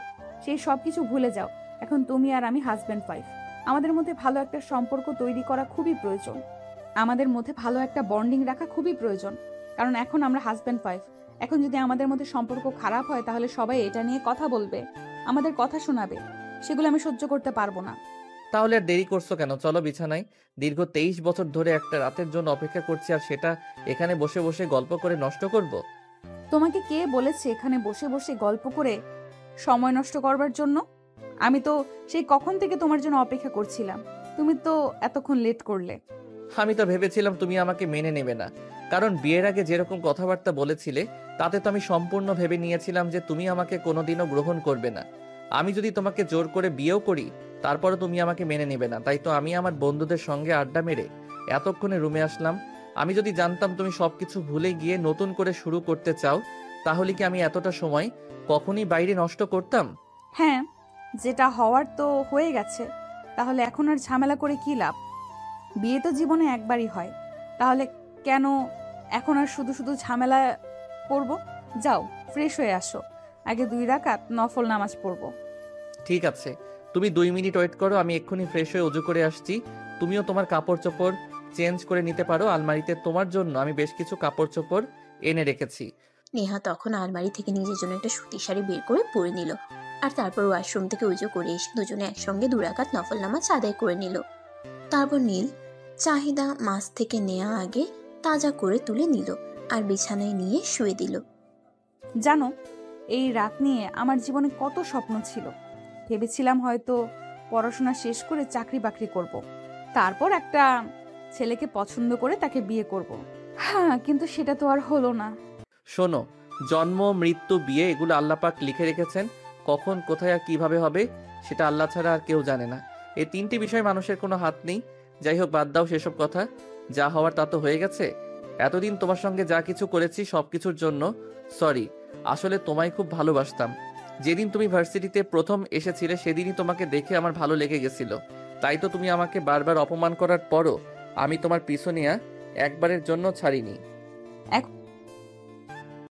সেই সব কিছু ভুলে যাও। এখন তুমি আর আমি হাজব্যান্ড ওয়াইফ। আমাদের মধ্যে ভালো একটা সম্পর্ক তৈরি করা খুবই প্রয়োজন। আমাদের মধ্যে ভালো একটা বন্ডিং রাখা খুবই প্রয়োজন, কারণ এখন আমরা হাজব্যান্ড ওয়াইফ। এখন যদি আমাদের মধ্যে সম্পর্ক খারাপ হয় তাহলে সবাই এটা নিয়ে কথা বলবে, আমাদের কথা শোনাবে। সেগুলো আমি সহ্য করতে পারবো না। তাহলে আর দেরি করছো কেন? চলো বিছানায়। দীর্ঘ 23 বছর ধরে একটা রাতের জন্য অপেক্ষা করছি, আর সেটা এখানে বসে বসে গল্প করে নষ্ট করব? তোমাকে কে বলেছে এখানে বসে বসে গল্প করে সময় নষ্ট করবার জন্য? আমি তো সেই কখন থেকে তোমার জন্য অপেক্ষা করছিলাম, তুমি তো এতক্ষণ লেট করলে। আমি তো ভেবেছিলাম তুমি আমাকে মেনে নেবে না, কারণ বিয়ের আগে যেরকম কথাবার্তা বলেছিলে তাতে তো আমি সম্পূর্ণ ভেবে নিয়েছিলাম যে তুমি আমাকে কোনোদিনও গ্রহণ করবে না। আমি যদি তোমাকে জোর করে বিয়েও করি তারপরে তুমি আমাকে মেনে নেবে না। তাই তো আমি আমার বন্ধুদের সঙ্গে আড্ডা মেরে এতক্ষণে রুমে আসলাম। আমি যদি জানতাম তুমি সবকিছু ভুলে গিয়ে নতুন করে শুরু করতে চাও, তাহলে কি আমি এতটা সময় কখনই বাইরে নষ্ট করতাম? হ্যাঁ, যেটা হওয়ার তো হয়ে গেছে, তাহলে এখন আর ঝামেলা করে কি লাভ? বিয়ে তো জীবনে একবারই হয়, তাহলে কেন এখন আর শুধু শুধু ঝামেলা করব? যাও, ফ্রেশ হয়ে আসো, আগে 2 রাকাত নফল নামাজ পড়বো। ঠিক আছে, তুমি 2 মিনিট ওয়েট করো, আমি এক্ষুনি ফ্রেশ হয়ে অজু করে আসছি। তুমিও তোমার কাপড় চোপড় চেঞ্জ করে নিতে পারো। আলমারিতে তোমার জন্য আমি বেশ কিছু কাপড় চোপড় এনে রেখেছি। নেহা তখন আলমারি থেকে নিজের জন্য একটা সুতির শাড়ি বের করে পরে নিল আর তারপর ওয়াশরুম থেকে উজু করে এসে দুজনে একসঙ্গে 2 রাকাত নফল নামাজ আদায় করে নিল। তারপর নীল চাহিদা মাছ থেকে নেয়া আগে তাজা করে তুলে নিল আর বিছানায় নিয়ে শুয়ে দিল। জানো, এই রাত নিয়ে আমার জীবনে কত স্বপ্ন ছিল। ভেবেছিলাম হয়তো পড়াশোনা শেষ করে চাকরি বাকরি করব, তারপর একটা ছেলেকে পছন্দ করে তাকে বিয়ে করব। হ্যাঁ, কিন্তু সেটা তো আর হলো না। শোনো, জন্ম, মৃত্যু, বিয়ে এগুলো আল্লাহ পাক লিখে রেখেছেন। কখন, কোথায় আর কিভাবে হবে সেটা আল্লাহ ছাড়া আর কেউ জানে না। এই 3টি বিষয় মানুষের কোনো হাত নেই। যাই হোক, বাদ দাও সেসব কথা। যা হওয়ার তা তো হয়ে গেছে। এতদিন তোমার সঙ্গে যা কিছু করেছি সবকিছুর জন্য সরি। আসলে তোমায় খুব ভালোবাসতাম। যেদিন তুমি ভার্সিটিতে প্রথম এসেছিলে সেদিনই তোমাকে দেখে আমার ভালো লেগে গেছিল। তাই তো তুমি আমাকে বারবার অপমান করার পরও আমি তোমার পিছু নিয়ে একবারের জন্য ছাড়িনি। এখন